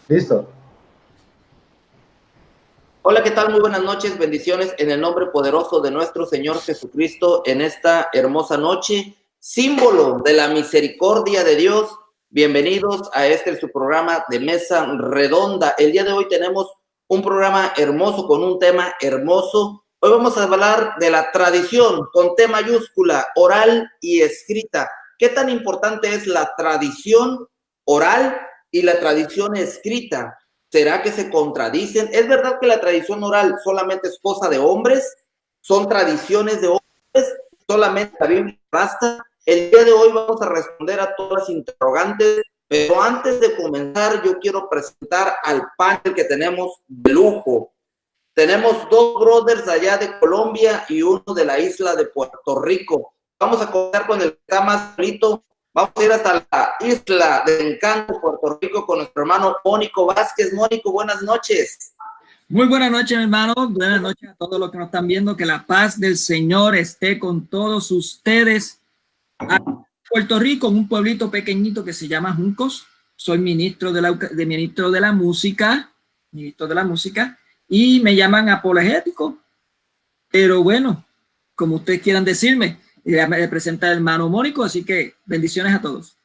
Listo. Hola, ¿qué tal? Muy buenas noches, bendiciones en el nombre poderoso de nuestro Señor Jesucristo en esta hermosa noche, símbolo de la misericordia de Dios. Bienvenidos a su programa de Mesa Redonda. El día de hoy tenemos un programa hermoso con un tema hermoso. Hoy vamos a hablar de la tradición con T mayúscula, oral y escrita. ¿Qué tan importante es la tradición oral y la tradición escrita? ¿Será que se contradicen? ¿Es verdad que la tradición oral solamente es cosa de hombres? ¿Son tradiciones de hombres? ¿Solamente la Biblia basta? El día de hoy vamos a responder a todas las interrogantes, pero antes de comenzar yo quiero presentar al panel que tenemos de lujo. Tenemos dos brothers allá de Colombia y uno de la isla de Puerto Rico. Vamos a comenzar con el que está más bonito. Vamos a ir hasta la isla de Encanto, Puerto Rico, con nuestro hermano Mónico Vázquez. Mónico, buenas noches. Muy buenas noches, mi hermano. Buenas noches a todos los que nos están viendo. Que la paz del Señor esté con todos ustedes. A Puerto Rico, en un pueblito pequeñito que se llama Juncos. Soy ministro de la música, y me llaman apologético. Pero bueno, como ustedes quieran decirme, ya me presenta el hermano Mónico, así que bendiciones a todos.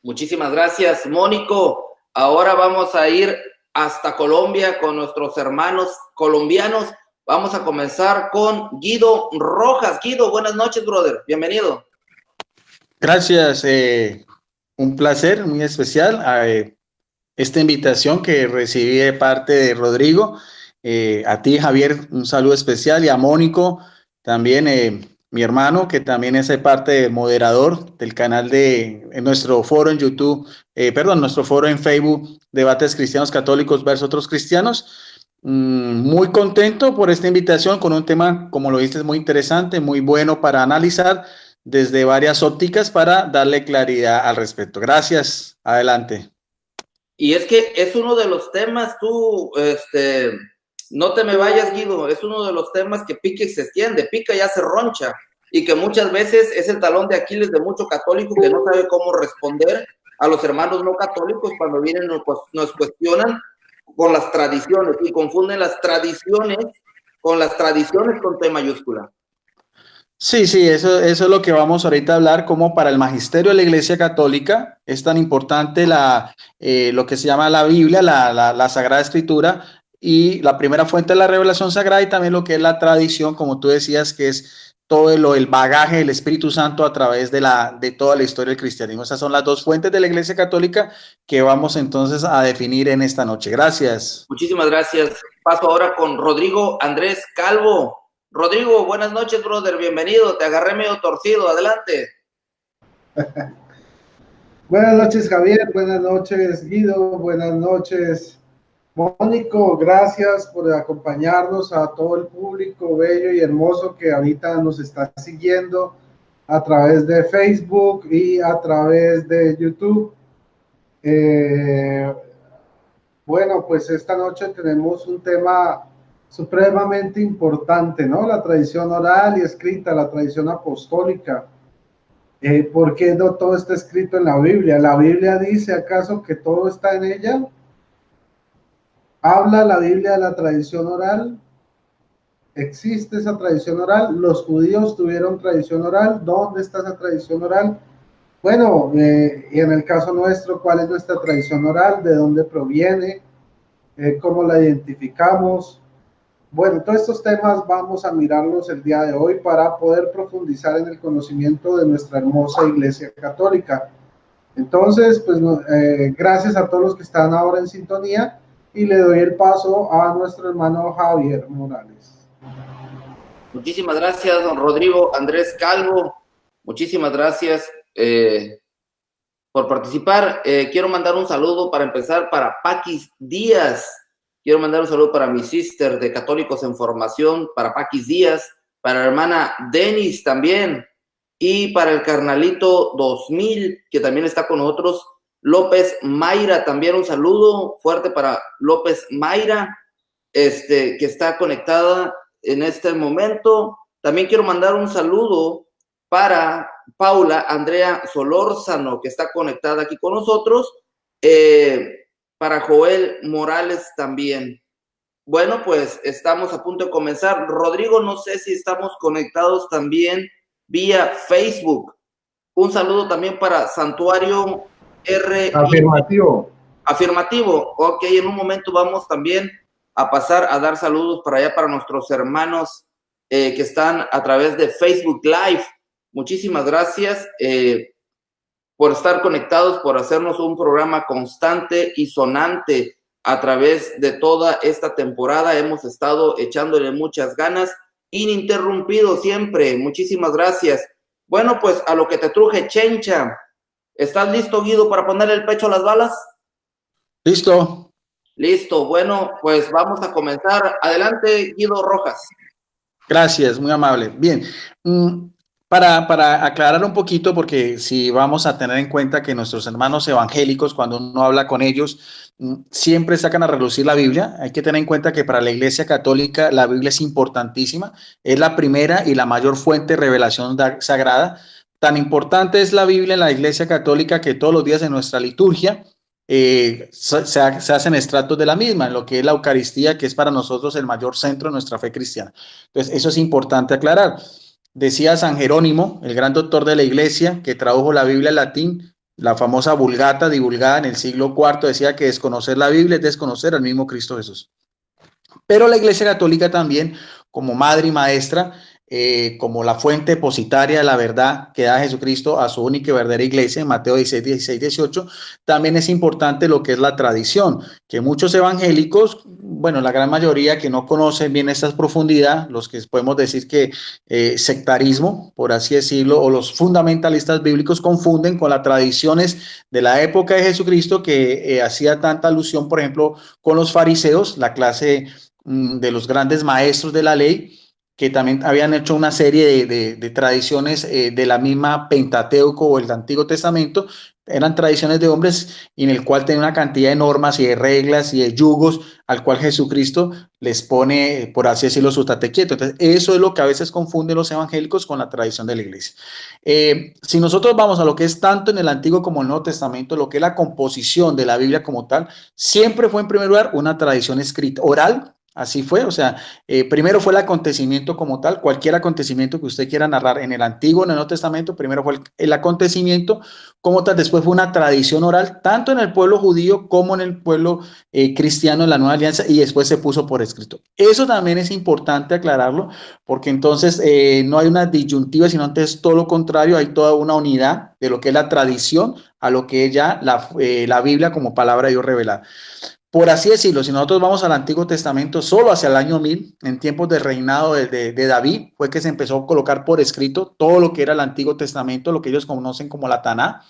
Muchísimas gracias, Mónico. Ahora vamos a ir hasta Colombia con nuestros hermanos colombianos. Vamos a comenzar con Guido Rojas. Guido, buenas noches, brother. Bienvenido. Gracias. Un placer muy especial a esta invitación que recibí de parte de Rodrigo. A ti, Javier, un saludo especial, y a Mónico también, mi hermano, que también es parte de moderador del canal en nuestro foro en YouTube, nuestro foro en Facebook, Debates Cristianos Católicos versus Otros Cristianos. Muy contento por esta invitación con un tema, como lo viste, muy interesante, muy bueno para analizar desde varias ópticas para darle claridad al respecto. Gracias. Adelante. Y es que es uno de los temas, no te me vayas, Guido, es uno de los temas que pica y se extiende, pica y ya se roncha, y que muchas veces es el talón de Aquiles de mucho católico que no sabe cómo responder a los hermanos no católicos cuando vienen nos cuestionan con las tradiciones y confunden las tradiciones con T mayúscula. Sí, eso es lo que vamos ahorita a hablar, como para el magisterio de la Iglesia Católica es tan importante lo que se llama la Biblia, la Sagrada Escritura, y la primera fuente de la revelación sagrada, y también lo que es la tradición, como tú decías, que es todo el bagaje del Espíritu Santo a través de toda la historia del cristianismo. Esas son las dos fuentes de la Iglesia Católica que vamos entonces a definir en esta noche. Gracias. Muchísimas gracias. Paso ahora con Rodrigo Andrés Calvo. Rodrigo, buenas noches, brother. Bienvenido. Te agarré medio torcido. Adelante. Buenas noches, Javier. Buenas noches, Guido. Buenas noches, Mónico. Gracias por acompañarnos, a todo el público bello y hermoso que ahorita nos está siguiendo a través de Facebook y a través de YouTube. Bueno, pues esta noche tenemos un tema supremamente importante, ¿no? La tradición oral y escrita, la tradición apostólica. ¿Por qué no todo está escrito en la Biblia? ¿La Biblia dice acaso que todo está en ella? ¿Habla la Biblia de la tradición oral? ¿Existe esa tradición oral? ¿Los judíos tuvieron tradición oral? ¿Dónde está esa tradición oral? Bueno, y en el caso nuestro, ¿cuál es nuestra tradición oral? ¿De dónde proviene? ¿Cómo la identificamos? Bueno, todos estos temas vamos a mirarlos el día de hoy para poder profundizar en el conocimiento de nuestra hermosa Iglesia Católica. Entonces, pues gracias a todos los que están ahora en sintonía, y le doy el paso a nuestro hermano Javier Morales. Muchísimas gracias, don Rodrigo Andrés Calvo. Muchísimas gracias por participar. Quiero mandar un saludo para empezar para Paquis Díaz. Quiero mandar un saludo para mi sister de Católicos en Formación, para Paquis Díaz, para la hermana Denis también, y para el carnalito 2000, que también está con nosotros, López Mayra, también un saludo fuerte para López Mayra, que está conectada en este momento. También quiero mandar un saludo para Paula Andrea Solórzano, que está conectada aquí con nosotros, para Joel Morales también. Bueno, pues estamos a punto de comenzar. Rodrigo, no sé si estamos conectados también vía Facebook. Un saludo también para Santuario R. Afirmativo. Afirmativo. Ok, en un momento vamos también a pasar a dar saludos para allá para nuestros hermanos que están a través de Facebook Live. Muchísimas gracias por estar conectados, por hacernos un programa constante y sonante a través de toda esta temporada. Hemos estado echándole muchas ganas, ininterrumpido siempre. Muchísimas gracias. Bueno, pues a lo que te truje, Chencha. ¿Estás listo, Guido, para ponerle el pecho a las balas? Listo. Listo. Bueno, pues vamos a comenzar. Adelante, Guido Rojas. Gracias, muy amable. Bien, para aclarar un poquito, porque si vamos a tener en cuenta que nuestros hermanos evangélicos, cuando uno habla con ellos, siempre sacan a relucir la Biblia. Hay que tener en cuenta que para la Iglesia Católica la Biblia es importantísima, es la primera y la mayor fuente de revelación sagrada. Tan importante es la Biblia en la Iglesia Católica que todos los días en nuestra liturgia se hacen extractos de la misma, en lo que es la Eucaristía, que es para nosotros el mayor centro de nuestra fe cristiana. Entonces, eso es importante aclarar. Decía San Jerónimo, el gran doctor de la Iglesia, que tradujo la Biblia en latín, la famosa Vulgata divulgada en el siglo IV, decía que desconocer la Biblia es desconocer al mismo Cristo Jesús. Pero la Iglesia Católica también, como madre y maestra, como la fuente depositaria de la verdad que da Jesucristo a su única y verdadera iglesia, en Mateo 16, 16, 18, también es importante lo que es la tradición, que muchos evangélicos, bueno, la gran mayoría que no conocen bien esta profundidad, los que podemos decir que sectarismo, por así decirlo, o los fundamentalistas bíblicos confunden con las tradiciones de la época de Jesucristo, que hacía tanta alusión, por ejemplo, con los fariseos, la clase de los grandes maestros de la ley, que también habían hecho una serie de tradiciones de la misma Pentateuco o el Antiguo Testamento. Eran tradiciones de hombres en el cual tenía una cantidad de normas y de reglas y de yugos al cual Jesucristo les pone, por así decirlo, su tate quieto. Entonces, eso es lo que a veces confunden los evangélicos con la tradición de la iglesia. Si nosotros vamos a lo que es tanto en el Antiguo como en el Nuevo Testamento, lo que es la composición de la Biblia como tal, siempre fue en primer lugar una tradición escrita, oral. Así fue, o sea, primero fue el acontecimiento como tal, cualquier acontecimiento que usted quiera narrar en el Antiguo o en el Nuevo Testamento, primero fue el acontecimiento como tal, después fue una tradición oral, tanto en el pueblo judío como en el pueblo cristiano en la Nueva Alianza, y después se puso por escrito. Eso también es importante aclararlo, porque entonces no hay una disyuntiva, sino antes todo lo contrario, hay toda una unidad de lo que es la tradición a lo que es ya la Biblia como palabra de Dios revelada. Por así decirlo, si nosotros vamos al Antiguo Testamento, solo hacia el año 1000, en tiempos del reinado de David, fue que se empezó a colocar por escrito todo lo que era el Antiguo Testamento, lo que ellos conocen como la Taná,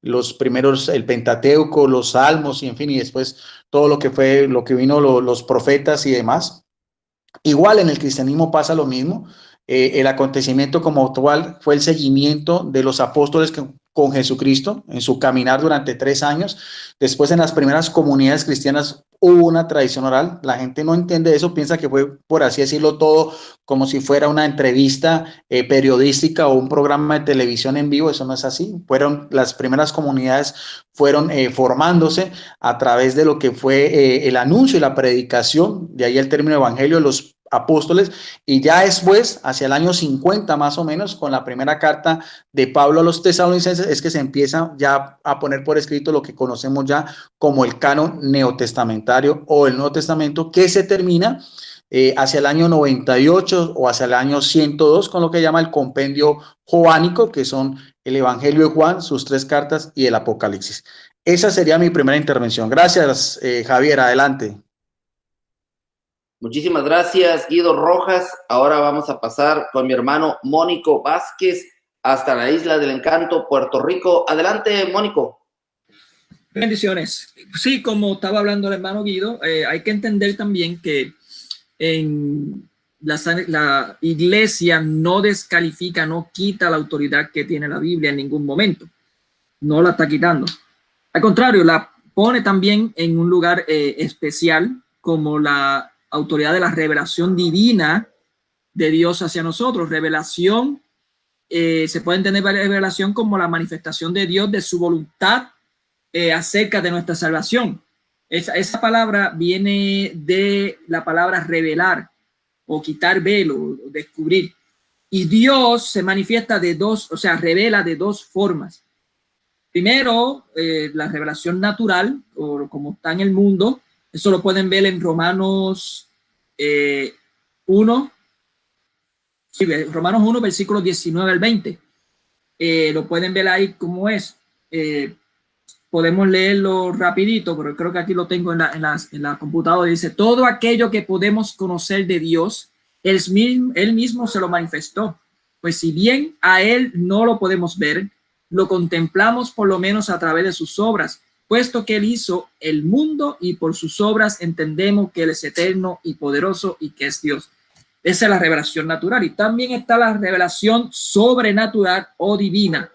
los primeros, el Pentateuco, los Salmos, y en fin, y después todo lo que fue, lo que vino los profetas y demás. Igual en el cristianismo pasa lo mismo. El acontecimiento como actual fue el seguimiento de los apóstoles con Jesucristo en su caminar durante 3 años. Después en las primeras comunidades cristianas hubo una tradición oral. La gente no entiende eso, piensa que fue, por así decirlo, todo como si fuera una entrevista periodística o un programa de televisión en vivo. Eso no es así. Las primeras comunidades fueron formándose a través de lo que fue el anuncio y la predicación, de ahí el término evangelio de los apóstoles, y ya después, hacia el año 50 más o menos, con la primera carta de Pablo a los tesalonicenses, es que se empieza ya a poner por escrito lo que conocemos ya como el canon neotestamentario o el Nuevo Testamento, que se termina hacia el año 98 o hacia el año 102 con lo que llama el compendio joánico, que son el Evangelio de Juan, sus 3 cartas y el Apocalipsis. Esa sería mi primera intervención. Gracias, Javier, adelante. Muchísimas gracias, Guido Rojas. Ahora vamos a pasar con mi hermano Mónico Vázquez hasta la Isla del Encanto, Puerto Rico. Adelante, Mónico. Bendiciones. Sí, como estaba hablando el hermano Guido, hay que entender también que en la iglesia no descalifica, no quita la autoridad que tiene la Biblia en ningún momento. No la está quitando. Al contrario, la pone también en un lugar especial como la autoridad de la revelación divina de Dios hacia nosotros. Revelación, se puede entender revelación como la manifestación de Dios de su voluntad acerca de nuestra salvación. Esa palabra viene de la palabra revelar o quitar velo, o descubrir. Y Dios se manifiesta de dos, o sea, revela de dos formas. Primero, la revelación natural, o como está en el mundo. Eso lo pueden ver en Romanos 1. Sí, Romanos 1, versículos 19 al 20. Lo pueden ver ahí cómo es. Podemos leerlo rapidito, pero creo que aquí lo tengo en la computadora. Dice, todo aquello que podemos conocer de Dios, él mismo se lo manifestó. Pues si bien a él no lo podemos ver, lo contemplamos por lo menos a través de sus obras, puesto que él hizo el mundo y por sus obras entendemos que él es eterno y poderoso y que es Dios. Esa es la revelación natural. Y también está la revelación sobrenatural o divina,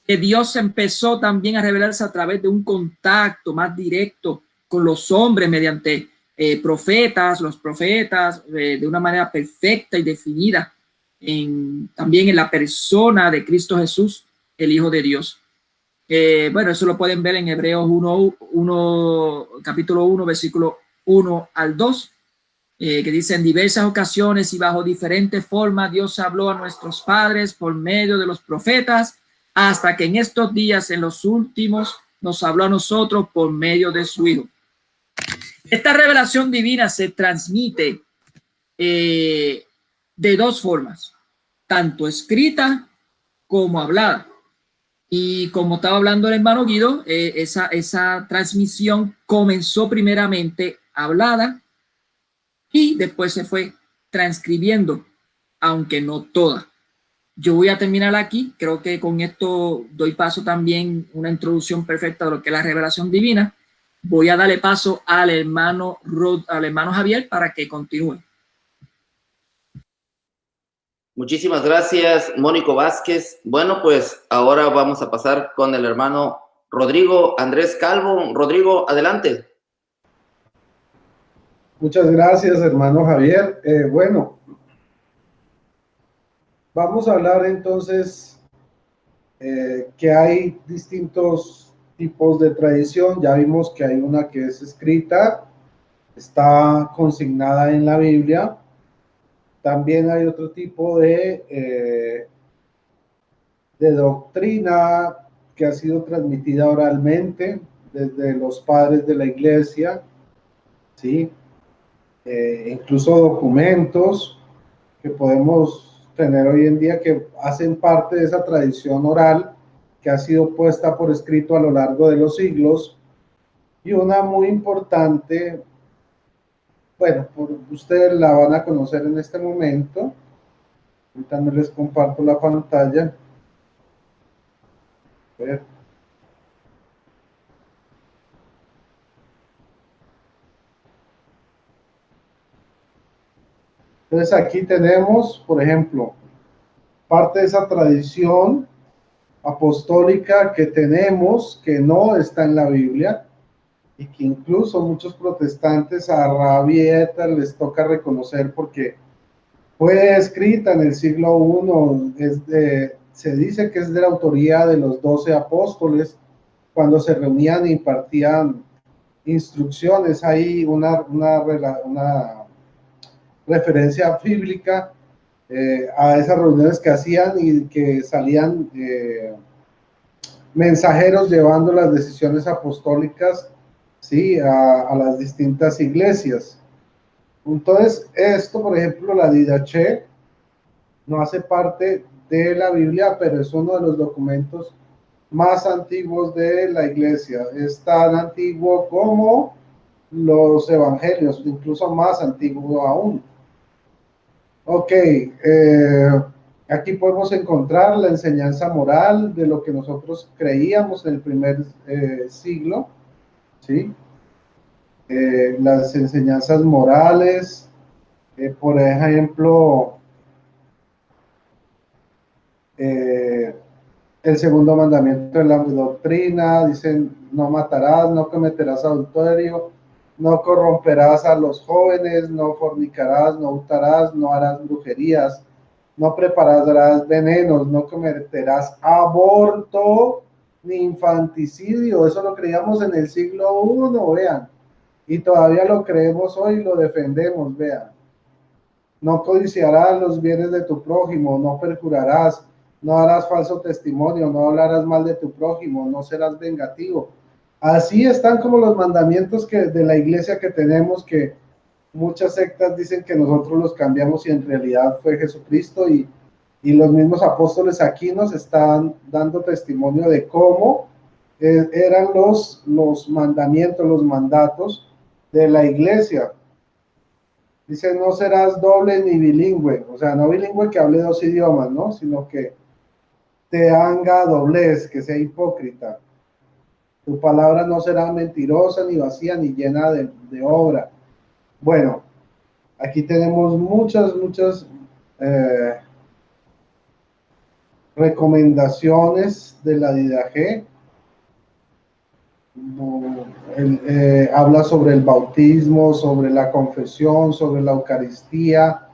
que Dios empezó también a revelarse a través de un contacto más directo con los hombres mediante los profetas, de una manera perfecta y definida, también en la persona de Cristo Jesús, el Hijo de Dios. Bueno, eso lo pueden ver en Hebreos 1, capítulo 1, versículo 1 al 2, que dice, en diversas ocasiones y bajo diferentes formas Dios habló a nuestros padres por medio de los profetas, hasta que en estos días, en los últimos, nos habló a nosotros por medio de su Hijo. Esta revelación divina se transmite de dos formas, tanto escrita como hablada. Y como estaba hablando el hermano Guido, esa transmisión comenzó primeramente hablada y después se fue transcribiendo, aunque no toda. Yo voy a terminar aquí. Creo que con esto doy paso también una introducción perfecta de lo que es la revelación divina. Voy a darle paso al hermano Javier para que continúe. Muchísimas gracias, Mónico Vázquez. Bueno, pues ahora vamos a pasar con el hermano Rodrigo Andrés Calvo. Rodrigo, adelante. Muchas gracias, hermano Javier. Bueno, vamos a hablar entonces que hay distintos tipos de tradición. Ya vimos que hay una que es escrita, está consignada en la Biblia. También hay otro tipo de doctrina que ha sido transmitida oralmente desde los padres de la iglesia, ¿sí? Incluso documentos que podemos tener hoy en día que hacen parte de esa tradición oral que ha sido puesta por escrito a lo largo de los siglos. Y una muy importante, bueno, ustedes la van a conocer en este momento. Ahorita no les comparto la pantalla. A ver. Entonces aquí tenemos, por ejemplo, parte de esa tradición apostólica que tenemos, que no está en la Biblia, y que incluso muchos protestantes a rabieta les toca reconocer porque fue escrita en el siglo I, se dice que es de la autoría de los 12 apóstoles, cuando se reunían e impartían instrucciones. Hay una referencia bíblica a esas reuniones que hacían y que salían mensajeros llevando las decisiones apostólicas, ¿sí? a las distintas iglesias. Entonces, esto, por ejemplo, la Didache no hace parte de la Biblia, pero es uno de los documentos más antiguos de la iglesia. Es tan antiguo como los evangelios, incluso más antiguo aún. Ok, aquí podemos encontrar la enseñanza moral de lo que nosotros creíamos en el primer siglo, ¿sí? Las enseñanzas morales, por ejemplo, el segundo mandamiento de la doctrina, dicen, no matarás, no cometerás adulterio, no corromperás a los jóvenes, no fornicarás, no hurtarás, no harás brujerías, no prepararás venenos, no cometerás aborto ni infanticidio. Eso lo creíamos en el siglo I, vean. y todavía lo creemos hoy y lo defendemos, vean. No codiciarás los bienes de tu prójimo, no perjurarás, no harás falso testimonio, no hablarás mal de tu prójimo, no serás vengativo. Así están como los mandamientos de la iglesia que tenemos, que muchas sectas dicen que nosotros los cambiamos y en realidad fue Jesucristo, y los mismos apóstoles aquí nos están dando testimonio de cómo eran los mandamientos, los mandatos de la iglesia. Dice, no serás doble ni bilingüe, o sea, no bilingüe que hable dos idiomas, ¿no? Sino que te haga doblez, que sea hipócrita. Tu palabra no será mentirosa, ni vacía, ni llena de obra. Bueno, aquí tenemos muchas recomendaciones de la Didache. Habla sobre el bautismo, sobre la confesión, sobre la Eucaristía.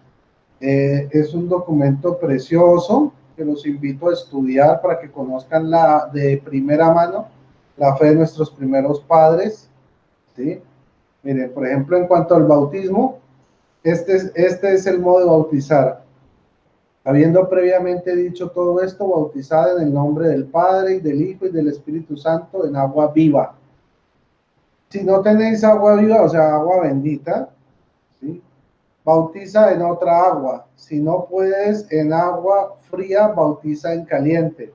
Es un documento precioso que los invito a estudiar para que conozcan de primera mano la fe de nuestros primeros padres, ¿sí? Miren, por ejemplo, en cuanto al bautismo, este es el modo de bautizar. Habiendo previamente dicho todo esto, bautizad en el nombre del Padre, y del Hijo, y del Espíritu Santo, en agua viva. Si no tenéis agua viva, o sea, agua bendita, ¿sí?, bautiza en otra agua. Si no puedes en agua fría, bautiza en caliente.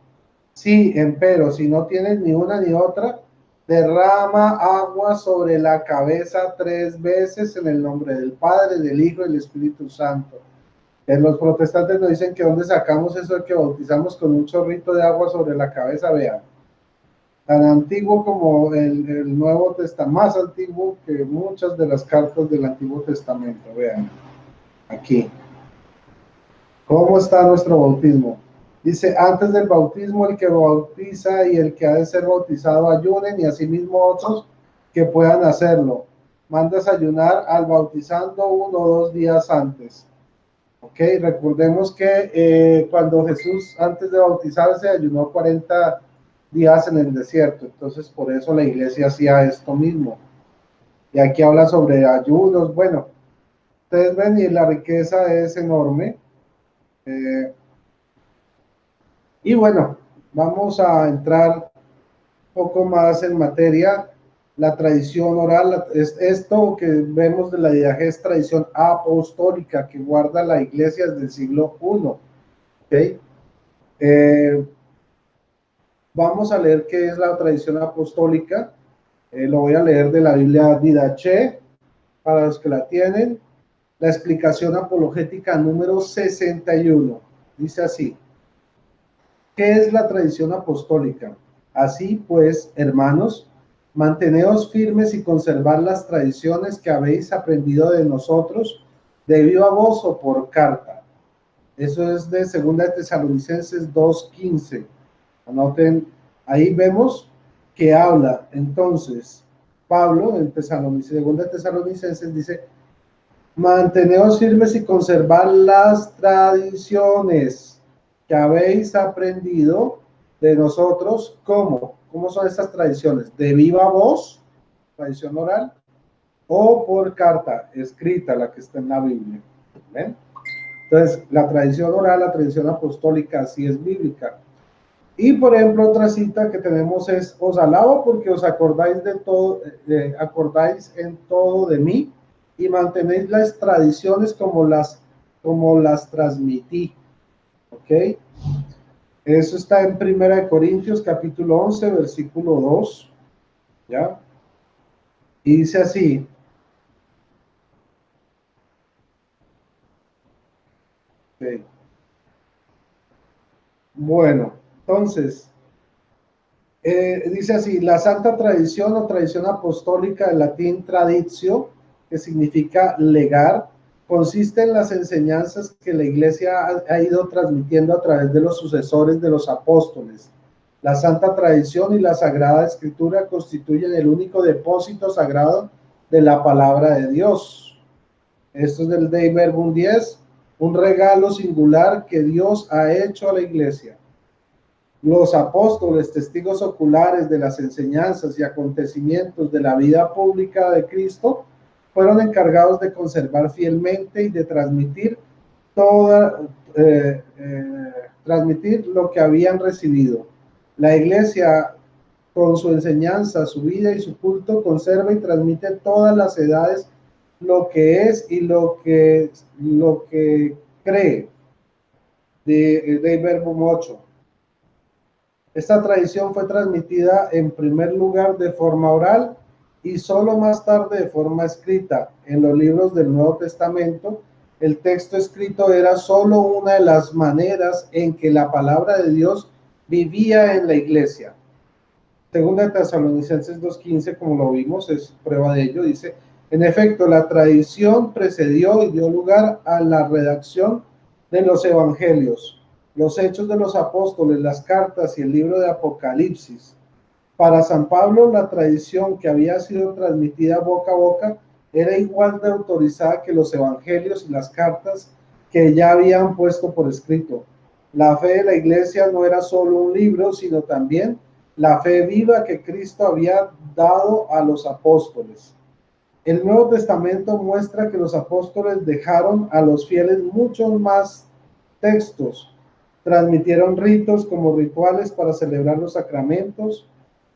Sí, empero, si no tienes ni una ni otra, derrama agua sobre la cabeza 3 veces en el nombre del Padre, del Hijo y del Espíritu Santo. Los protestantes nos dicen que dónde sacamos eso de que bautizamos con un chorrito de agua sobre la cabeza. Vean, tan antiguo como el Nuevo Testamento, más antiguo que muchas de las cartas del Antiguo Testamento. Vean, aquí. ¿Cómo está nuestro bautismo? Dice, antes del bautismo, el que bautiza y el que ha de ser bautizado ayunen, y asimismo otros que puedan hacerlo. Mandas ayunar al bautizando 1 o 2 días antes. Ok, recordemos que cuando Jesús, antes de bautizarse, ayunó 40 días en el desierto. Entonces, por eso la iglesia hacía esto mismo. Y aquí habla sobre ayunos. Bueno, ustedes ven, y la riqueza es enorme. Y bueno, vamos a entrar un poco más en materia. La tradición oral, esto que vemos de la Didache es tradición apostólica que guarda la iglesia desde el siglo I. ¿Okay? Vamos a leer qué es la tradición apostólica. Lo voy a leer de la Biblia Didache, para los que la tienen. La explicación apologética número 61. Dice así. ¿Qué es la tradición apostólica? Así pues, hermanos, manteneos firmes y conservad las tradiciones que habéis aprendido de nosotros, de viva voz o por carta. Eso es de 2 de Tesalonicenses 2:15. Anoten, ahí vemos que habla entonces Pablo en 2 de Tesalonicenses, dice, manteneos firmes y conservad las tradiciones que habéis aprendido de nosotros. ¿Cómo? ¿Cómo son estas tradiciones? De viva voz, tradición oral, o por carta escrita, la que está en la Biblia. ¿Ven? Entonces, la tradición oral, la tradición apostólica, sí es bíblica. Y, por ejemplo, otra cita que tenemos es, os alabo porque os acordáis de todo, acordáis en todo de mí, y mantenéis las tradiciones como las transmití. ¿Ok? Eso está en 1 Corintios capítulo 11, versículo 2, ¿ya? Y dice así. Okay. Bueno, entonces, dice así, la santa tradición o tradición apostólica, del latín traditio, que significa legar, consiste en las enseñanzas que la iglesia ha ido transmitiendo a través de los sucesores de los apóstoles. La santa tradición y la sagrada escritura constituyen el único depósito sagrado de la palabra de Dios. Esto es del Dei Verbum 10, un regalo singular que Dios ha hecho a la iglesia. Los apóstoles, testigos oculares de las enseñanzas y acontecimientos de la vida pública de Cristo, fueron encargados de conservar fielmente y de transmitir transmitir lo que habían recibido. La Iglesia, con su enseñanza, su vida y su culto, conserva y transmite todas las edades lo que es y lo que cree. De Verbum 8. Esta tradición fue transmitida en primer lugar de forma oral y solo más tarde de forma escrita. En los libros del Nuevo Testamento, el texto escrito era solo una de las maneras en que la palabra de Dios vivía en la iglesia. Segunda de Tesalonicenses 2:15, como lo vimos, es prueba de ello, dice: en efecto, la tradición precedió y dio lugar a la redacción de los evangelios, los hechos de los apóstoles, las cartas y el libro de Apocalipsis. Para San Pablo, la tradición que había sido transmitida boca a boca era igual de autorizada que los evangelios y las cartas que ya habían puesto por escrito. La fe de la iglesia no era solo un libro, sino también la fe viva que Cristo había dado a los apóstoles. El Nuevo Testamento muestra que los apóstoles dejaron a los fieles muchos más textos. Transmitieron ritos como rituales para celebrar los sacramentos.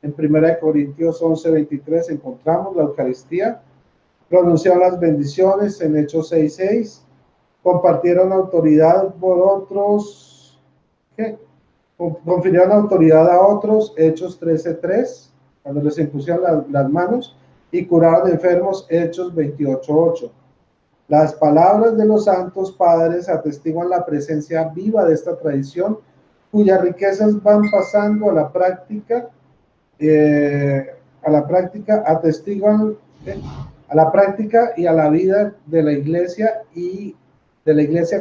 En 1 Corintios 11:23 encontramos la Eucaristía. Pronunciaron las bendiciones en Hechos 6:6. Compartieron autoridad por otros. Confirieron autoridad a otros, Hechos 13:3, cuando les impusieron las manos, y curaron enfermos, Hechos 28:8. Las palabras de los santos padres atestiguan la presencia viva de esta tradición, cuyas riquezas van pasando a la práctica y a la vida de la iglesia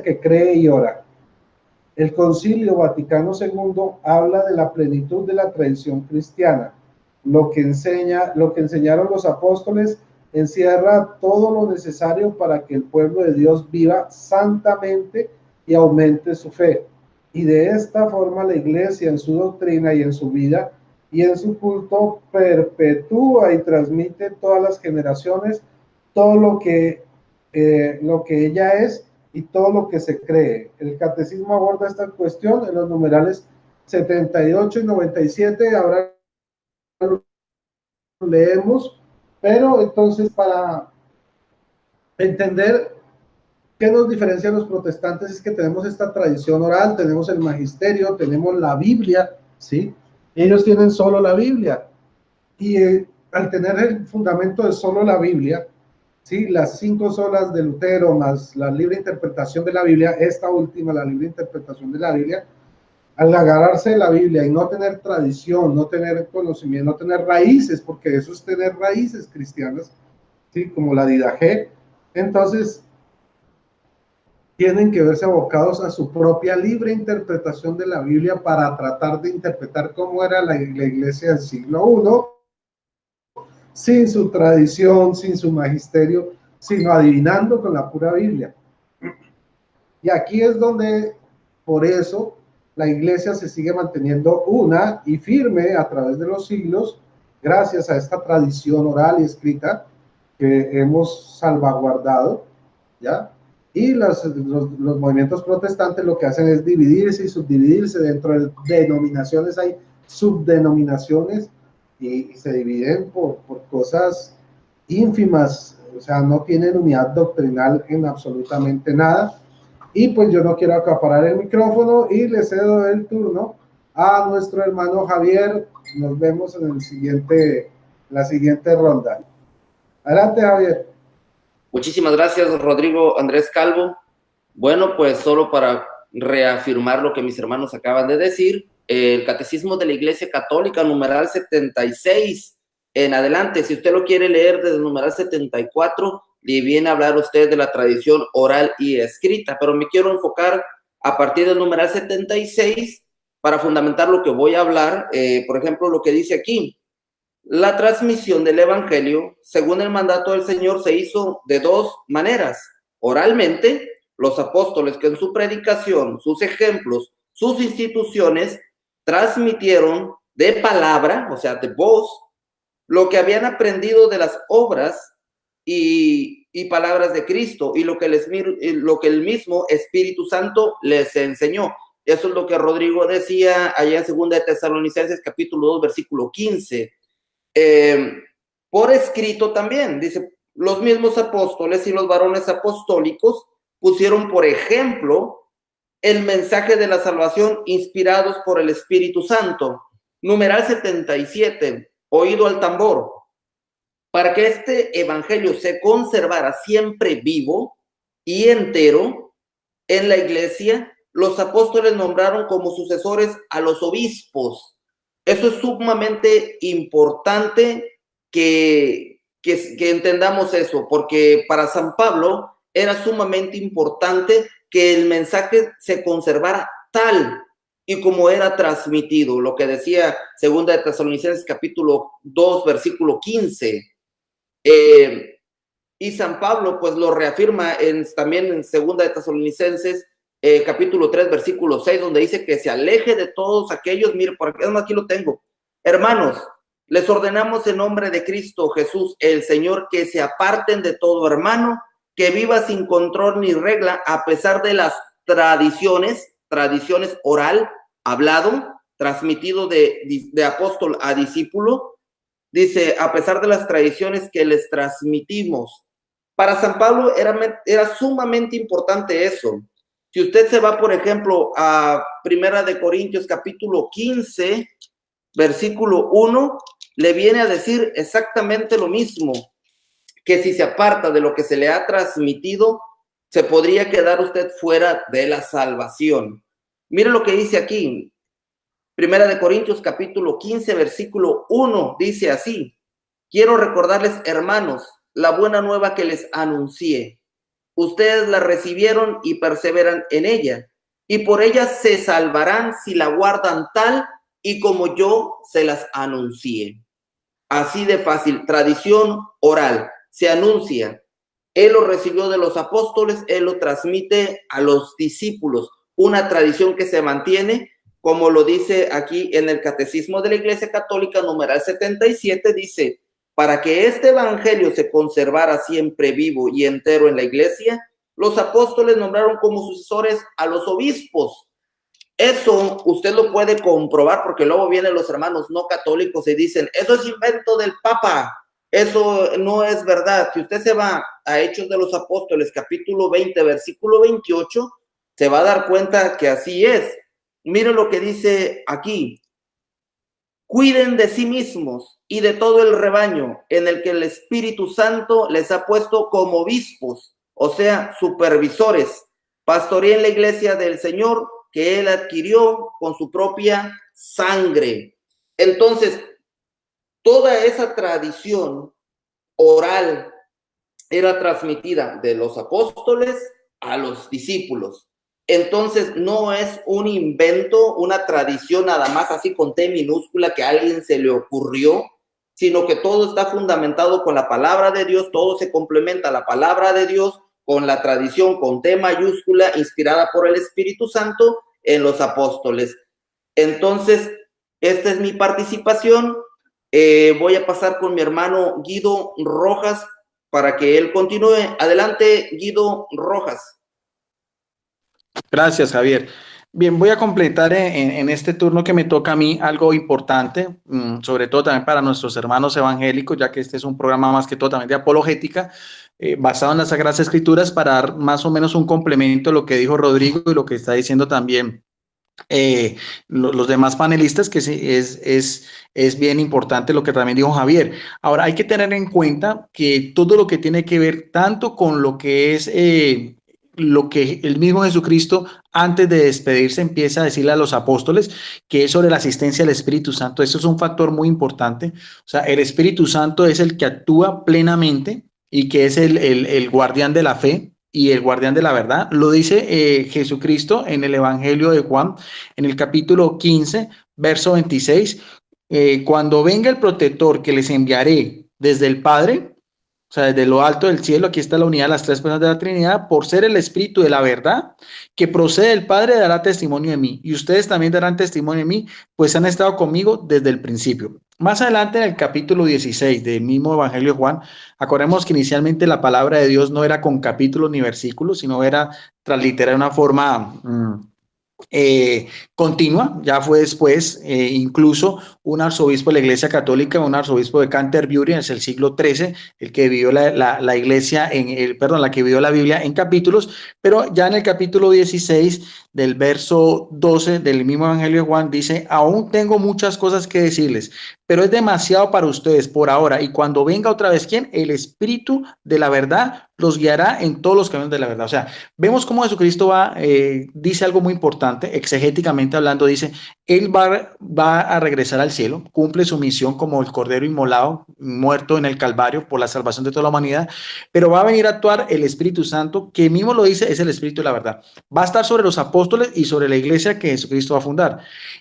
que cree y ora. El Concilio Vaticano II habla de la plenitud de la tradición cristiana. Lo que enseñaron los apóstoles encierra todo lo necesario para que el pueblo de Dios viva santamente y aumente su fe. Y de esta forma la Iglesia, en su doctrina y en su vida y en su culto, perpetúa y transmite todas las generaciones todo lo que ella es y todo lo que se cree. El catecismo aborda esta cuestión en los numerales 78 y 97. Ahora lo leemos, pero entonces, para entender qué nos diferencia a los protestantes, es que tenemos esta tradición oral, tenemos el magisterio, tenemos la Biblia, ¿sí? Ellos tienen solo la Biblia, y al tener el fundamento de solo la Biblia, ¿sí? Las 5 solas de Lutero más la libre interpretación de la Biblia, esta última, la libre interpretación de la Biblia, al agarrarse de la Biblia y no tener tradición, no tener conocimiento, no tener raíces, porque eso es tener raíces cristianas, ¿sí? Como la Didache, entonces tienen que verse abocados a su propia libre interpretación de la Biblia para tratar de interpretar cómo era la iglesia del siglo I, sin su tradición, sin su magisterio, sino adivinando con la pura Biblia. Y aquí es donde, por eso, la iglesia se sigue manteniendo una y firme a través de los siglos, gracias a esta tradición oral y escrita que hemos salvaguardado, ¿ya? Y los movimientos protestantes lo que hacen es dividirse y subdividirse. Dentro de denominaciones hay subdenominaciones y se dividen por cosas ínfimas, o sea, no tienen unidad doctrinal en absolutamente nada. Y pues yo no quiero acaparar el micrófono y le cedo el turno a nuestro hermano Javier. Nos vemos en la siguiente ronda. Adelante, Javier. Muchísimas gracias, Rodrigo Andrés Calvo. Bueno, pues solo para reafirmar lo que mis hermanos acaban de decir, el Catecismo de la Iglesia Católica, numeral 76 en adelante, si usted lo quiere leer desde el numeral 74, le viene a hablar usted de la tradición oral y escrita, pero me quiero enfocar a partir del numeral 76 para fundamentar lo que voy a hablar. Por ejemplo, lo que dice aquí: la transmisión del Evangelio, según el mandato del Señor, se hizo de 2 maneras. Oralmente, los apóstoles que en su predicación, sus ejemplos, sus instituciones, transmitieron de palabra, o sea, de voz, lo que habían aprendido de las obras y palabras de Cristo y lo que el mismo Espíritu Santo les enseñó. Eso es lo que Rodrigo decía allá en 2 de Tesalonicenses capítulo 2 versículo 15. Por escrito también, dice, los mismos apóstoles y los varones apostólicos pusieron por ejemplo el mensaje de la salvación inspirados por el Espíritu Santo. Numeral 77, oído al tambor. Para que este evangelio se conservara siempre vivo y entero en la iglesia, los apóstoles nombraron como sucesores a los obispos. Eso es sumamente importante que entendamos eso, porque para San Pablo era sumamente importante que el mensaje se conservara tal y como era transmitido, lo que decía 2 de Tesalonicenses capítulo 2 versículo 15. Y San Pablo pues lo reafirma también en 2 de Tesalonicenses capítulo 3 versículo 6, donde dice que se aleje de todos aquellos, mire, por aquí lo tengo, hermanos, les ordenamos en nombre de Cristo Jesús el Señor que se aparten de todo hermano que viva sin control ni regla a pesar de las tradiciones oral, hablado, transmitido de apóstol a discípulo. Dice, a pesar de las tradiciones que les transmitimos. Para San Pablo era sumamente importante eso. Si usted se va, por ejemplo, a 1 de Corintios capítulo 15, versículo 1, le viene a decir exactamente lo mismo, que si se aparta de lo que se le ha transmitido, se podría quedar usted fuera de la salvación. Mire lo que dice aquí. 1 de Corintios capítulo 15 versículo 1 dice así: quiero recordarles, hermanos, la buena nueva que les anuncié. Ustedes la recibieron y perseveran en ella, y por ella se salvarán si la guardan tal y como yo se las anuncié. Así de fácil, tradición oral, se anuncia. Él lo recibió de los apóstoles, él lo transmite a los discípulos, una tradición que se mantiene. Como lo dice aquí en el Catecismo de la Iglesia Católica, numeral 77, dice, para que este evangelio se conservara siempre vivo y entero en la Iglesia, los apóstoles nombraron como sucesores a los obispos. Eso usted lo puede comprobar porque luego vienen los hermanos no católicos y dicen, eso es invento del Papa, eso no es verdad. Si usted se va a Hechos de los Apóstoles, capítulo 20, versículo 28, se va a dar cuenta que así es. Miren lo que dice aquí. Cuiden de sí mismos y de todo el rebaño en el que el Espíritu Santo les ha puesto como obispos, o sea, supervisores. Pastoreen la iglesia del Señor que él adquirió con su propia sangre. Entonces, toda esa tradición oral era transmitida de los apóstoles a los discípulos. Entonces, no es un invento, una tradición nada más así con T minúscula que a alguien se le ocurrió, sino que todo está fundamentado con la palabra de Dios, todo se complementa la palabra de Dios con la tradición con T mayúscula inspirada por el Espíritu Santo en los apóstoles. Entonces, esta es mi participación. Voy a pasar con mi hermano Guido Rojas para que él continúe. Adelante, Guido Rojas. Gracias, Javier. Bien, voy a completar en este turno que me toca a mí algo importante, sobre todo también para nuestros hermanos evangélicos, ya que este es un programa más que todo también de apologética, basado en las Sagradas Escrituras, para dar más o menos un complemento a lo que dijo Rodrigo y lo que está diciendo también los demás panelistas, que es bien importante lo que también dijo Javier. Ahora, hay que tener en cuenta que todo lo que tiene que ver tanto con lo que es lo que el mismo Jesucristo antes de despedirse empieza a decirle a los apóstoles, que es sobre la asistencia del Espíritu Santo. Eso es un factor muy importante. O sea, el Espíritu Santo es el que actúa plenamente y que es el guardián de la fe y el guardián de la verdad. Lo dice Jesucristo en el Evangelio de Juan, en el capítulo 15, verso 26, cuando venga el protector que les enviaré desde el Padre, O sea, desde lo alto del cielo, aquí está la unidad de las tres personas de la Trinidad, por ser el Espíritu de la verdad, que procede del Padre, dará testimonio de mí. Y ustedes también darán testimonio de mí, pues han estado conmigo desde el principio. Más adelante, en el capítulo 16 del mismo Evangelio de Juan, acordemos que inicialmente la palabra de Dios no era con capítulos ni versículos, sino era transliterar de una forma continua. Ya fue después incluso un arzobispo de la Iglesia Católica, un arzobispo de Canterbury, es el siglo XIII, el que vivió la iglesia, la que vivió la Biblia en capítulos, pero ya en el capítulo 16 del verso 12 del mismo Evangelio de Juan dice: aún tengo muchas cosas que decirles, pero es demasiado para ustedes por ahora, y cuando venga otra vez, ¿quién? El Espíritu de la verdad los guiará en todos los caminos de la verdad. O sea, vemos cómo Jesucristo dice algo muy importante, exegéticamente hablando, dice, Él va a regresar al cielo, cumple su misión como el Cordero inmolado, muerto en el Calvario por la salvación de toda la humanidad, pero va a venir a actuar el Espíritu Santo, que mismo lo dice, es el Espíritu de la verdad. Va a estar sobre los apóstoles y sobre la iglesia que Jesucristo va a fundar.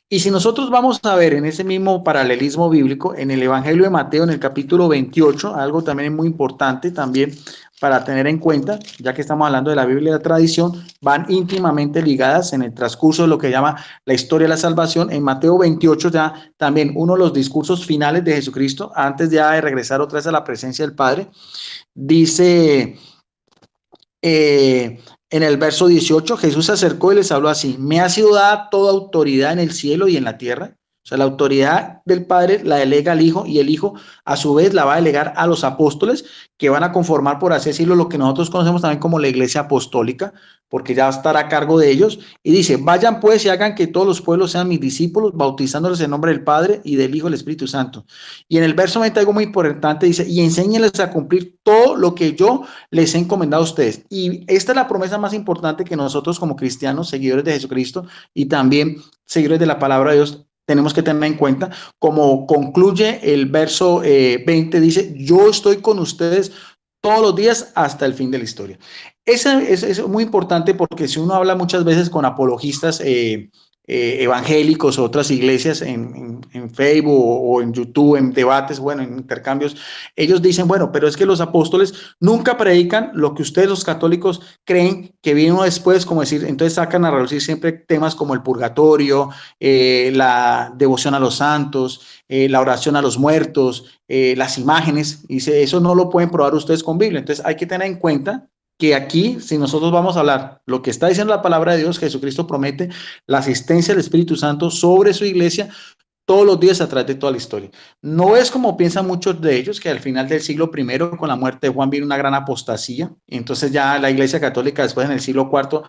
Y si nosotros vamos a ver en ese mismo paralelismo bíblico, en el Evangelio de Mateo, en el capítulo 28, algo también muy importante también para tener en cuenta, ya que estamos hablando de la Biblia y la tradición, van íntimamente ligadas en el transcurso de lo que llama la historia de la salvación. En Mateo 28 ya también uno de los discursos finales de Jesucristo, antes ya de regresar otra vez a la presencia del Padre, dice en el verso 18, Jesús se acercó y les habló así: me ha sido dada toda autoridad en el cielo y en la tierra. O sea, la autoridad del Padre la delega al Hijo, y el Hijo a su vez la va a delegar a los apóstoles, que van a conformar, por así decirlo, lo que nosotros conocemos también como la Iglesia Apostólica, porque ya va a estar a cargo de ellos. Y dice: vayan pues y hagan que todos los pueblos sean mis discípulos, bautizándoles en nombre del Padre y del Hijo y del Espíritu Santo. Y en el verso 20 algo muy importante, dice: y enséñenles a cumplir todo lo que yo les he encomendado a ustedes. Y esta es la promesa más importante que nosotros como cristianos, seguidores de Jesucristo y también seguidores de la palabra de Dios, tenemos que tener en cuenta. Como concluye el verso 20, dice: yo estoy con ustedes todos los días hasta el fin de la historia. Es muy importante, porque si uno habla muchas veces con apologistas evangélicos o otras iglesias en Facebook o en YouTube, en debates, bueno, en intercambios, ellos dicen: bueno, pero es que los apóstoles nunca predican lo que ustedes los católicos creen que vino después, como decir, entonces sacan a relucir siempre temas como el purgatorio, la devoción a los santos, la oración a los muertos, las imágenes. Dice: eso no lo pueden probar ustedes con Biblia. Entonces hay que tener en cuenta que aquí, si nosotros vamos a hablar lo que está diciendo la palabra de Dios, Jesucristo promete la asistencia del Espíritu Santo sobre su iglesia todos los días a través de toda la historia. No es como piensan muchos de ellos, que al final del siglo I, con la muerte de Juan, vino una gran apostasía. Entonces ya la Iglesia Católica después, en el siglo IV,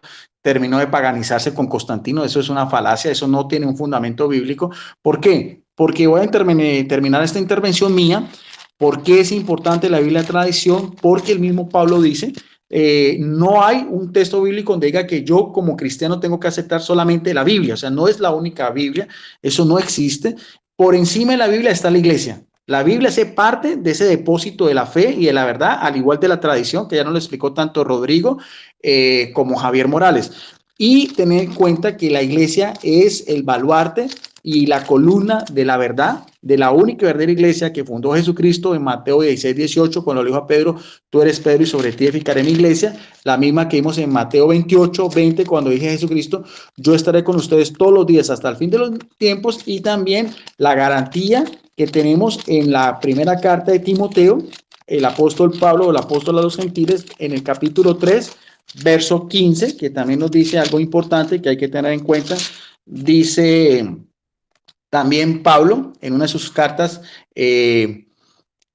terminó de paganizarse con Constantino. Eso es una falacia, eso no tiene un fundamento bíblico. ¿Por qué? Porque voy a terminar esta intervención mía. ¿Por qué es importante la Biblia y la tradición? Porque el mismo Pablo dice: no hay un texto bíblico donde diga que yo como cristiano tengo que aceptar solamente la Biblia. O sea, no es la única Biblia, eso no existe. Por encima de la Biblia está la iglesia. La Biblia hace parte de ese depósito de la fe y de la verdad, al igual de la tradición, que ya nos lo explicó tanto Rodrigo como Javier Morales. Y tener en cuenta que la iglesia es el baluarte y la columna de la verdad, de la única y verdadera iglesia que fundó Jesucristo en Mateo 16, 18, cuando le dijo a Pedro: tú eres Pedro y sobre ti edificaré mi iglesia. La misma que vimos en Mateo 28, 20, cuando dice Jesucristo: yo estaré con ustedes todos los días hasta el fin de los tiempos. Y también la garantía que tenemos en la primera carta de Timoteo, el apóstol Pablo, el apóstol a los gentiles, en el capítulo 3, verso 15, que también nos dice algo importante que hay que tener en cuenta. Dice también Pablo en una de sus cartas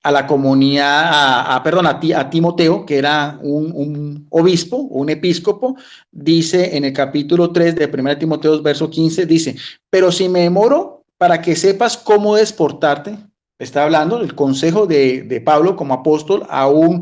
a la comunidad, a Timoteo, que era un obispo, un episcopo, dice en el capítulo 3 de 1 Timoteo, verso 15, dice: pero si me demoro para que sepas cómo desportarte. Está hablando del consejo de Pablo como apóstol a un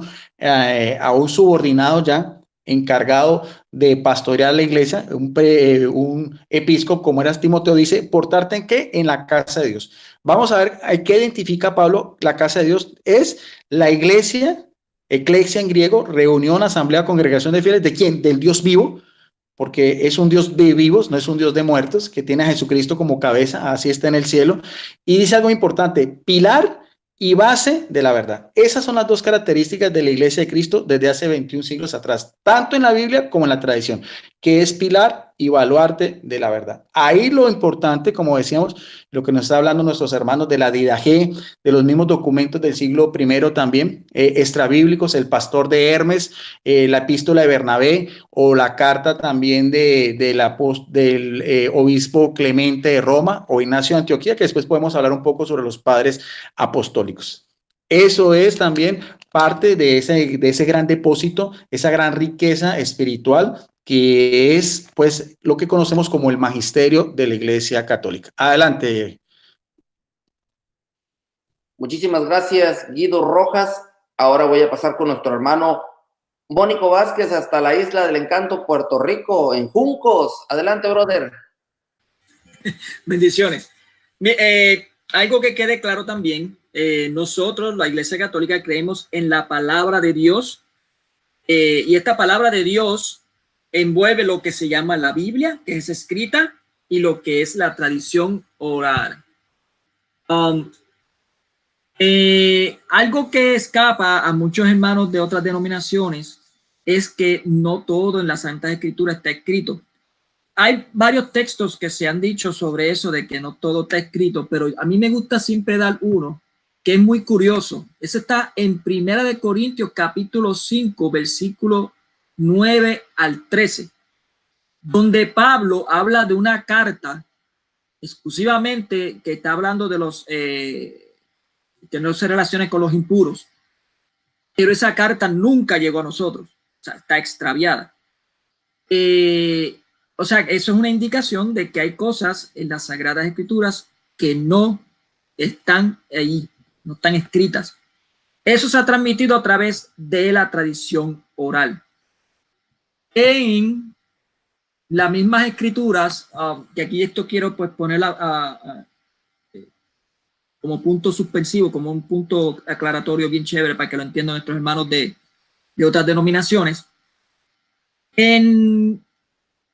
subordinado ya encargado de pastorear la iglesia, un episcopo como era Timoteo. Dice: portarte en qué, en la casa de Dios. Vamos a ver qué identifica Pablo. La casa de Dios es la iglesia, eclesia en griego, reunión, asamblea, congregación de fieles. ¿De quién? Del Dios vivo, porque es un Dios de vivos, no es un Dios de muertos, que tiene a Jesucristo como cabeza, así está en el cielo. Y dice algo importante: pilar y base de la verdad. Esas son las dos características de la Iglesia de Cristo desde hace 21 siglos atrás, tanto en la Biblia como en la tradición, que es pilar y baluarte de la verdad. Ahí lo importante, como decíamos, lo que nos está hablando nuestros hermanos de la Didache, de los mismos documentos del siglo I también, extrabíblicos, el Pastor de Hermes, la Epístola de Bernabé o la carta también del obispo Clemente de Roma o Ignacio de Antioquía, que después podemos hablar un poco sobre los padres apostólicos. Eso es también parte de ese gran depósito, esa gran riqueza espiritual que es pues lo que conocemos como el magisterio de la Iglesia Católica. Adelante. Muchísimas gracias, Guido Rojas. Ahora voy a pasar con nuestro hermano Mónico Vázquez hasta la Isla del Encanto, Puerto Rico, en Juncos. Adelante, brother. Bendiciones. Algo que quede claro también, nosotros, la Iglesia Católica, creemos en la palabra de Dios, y esta palabra de Dios envuelve lo que se llama la Biblia, que es escrita, y lo que es la tradición oral. Algo que escapa a muchos hermanos de otras denominaciones es que no todo en la Santa Escritura está escrito. Hay varios textos que se han dicho sobre eso, de que no todo está escrito, pero a mí me gusta siempre dar uno que es muy curioso. Ese está en Primera de Corintios, capítulo 5, versículo 9 al 13, donde Pablo habla de una carta exclusivamente que está hablando de los que no se relacione con los impuros, pero esa carta nunca llegó a nosotros, o sea, está extraviada. O sea, eso es una indicación de que hay cosas en las Sagradas Escrituras que no están ahí, no están escritas. Eso se ha transmitido a través de la tradición oral. En las mismas escrituras, que aquí esto quiero pues poner como punto suspensivo, como un punto aclaratorio bien chévere para que lo entiendan nuestros hermanos de otras denominaciones. En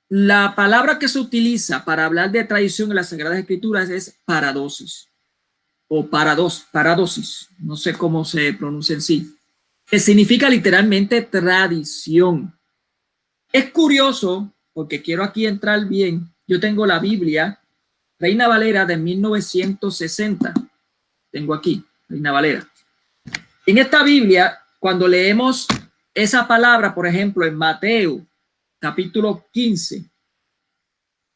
la palabra que se utiliza para hablar de tradición en las Sagradas Escrituras es paradosis o paradosis, no sé cómo se pronuncia en sí, que significa literalmente tradición. Es curioso, porque quiero aquí entrar bien, yo tengo la Biblia Reina Valera de 1960, tengo aquí, Reina Valera. En esta Biblia, cuando leemos esa palabra, por ejemplo, en Mateo, capítulo 15,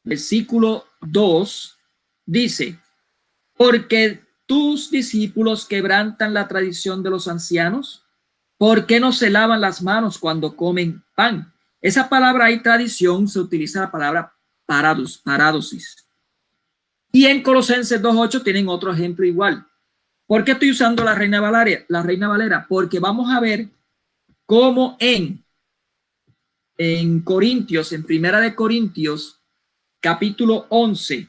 versículo 2, dice, porque tus discípulos quebrantan la tradición de los ancianos, ¿por qué no se lavan las manos cuando comen pan? Esa palabra ahí, tradición, se utiliza la palabra paradosis. Y en Colosenses 2.8 tienen otro ejemplo igual. ¿Por qué estoy usando la Reina Valera? Porque vamos a ver cómo en Corintios, en Primera de Corintios, capítulo 11,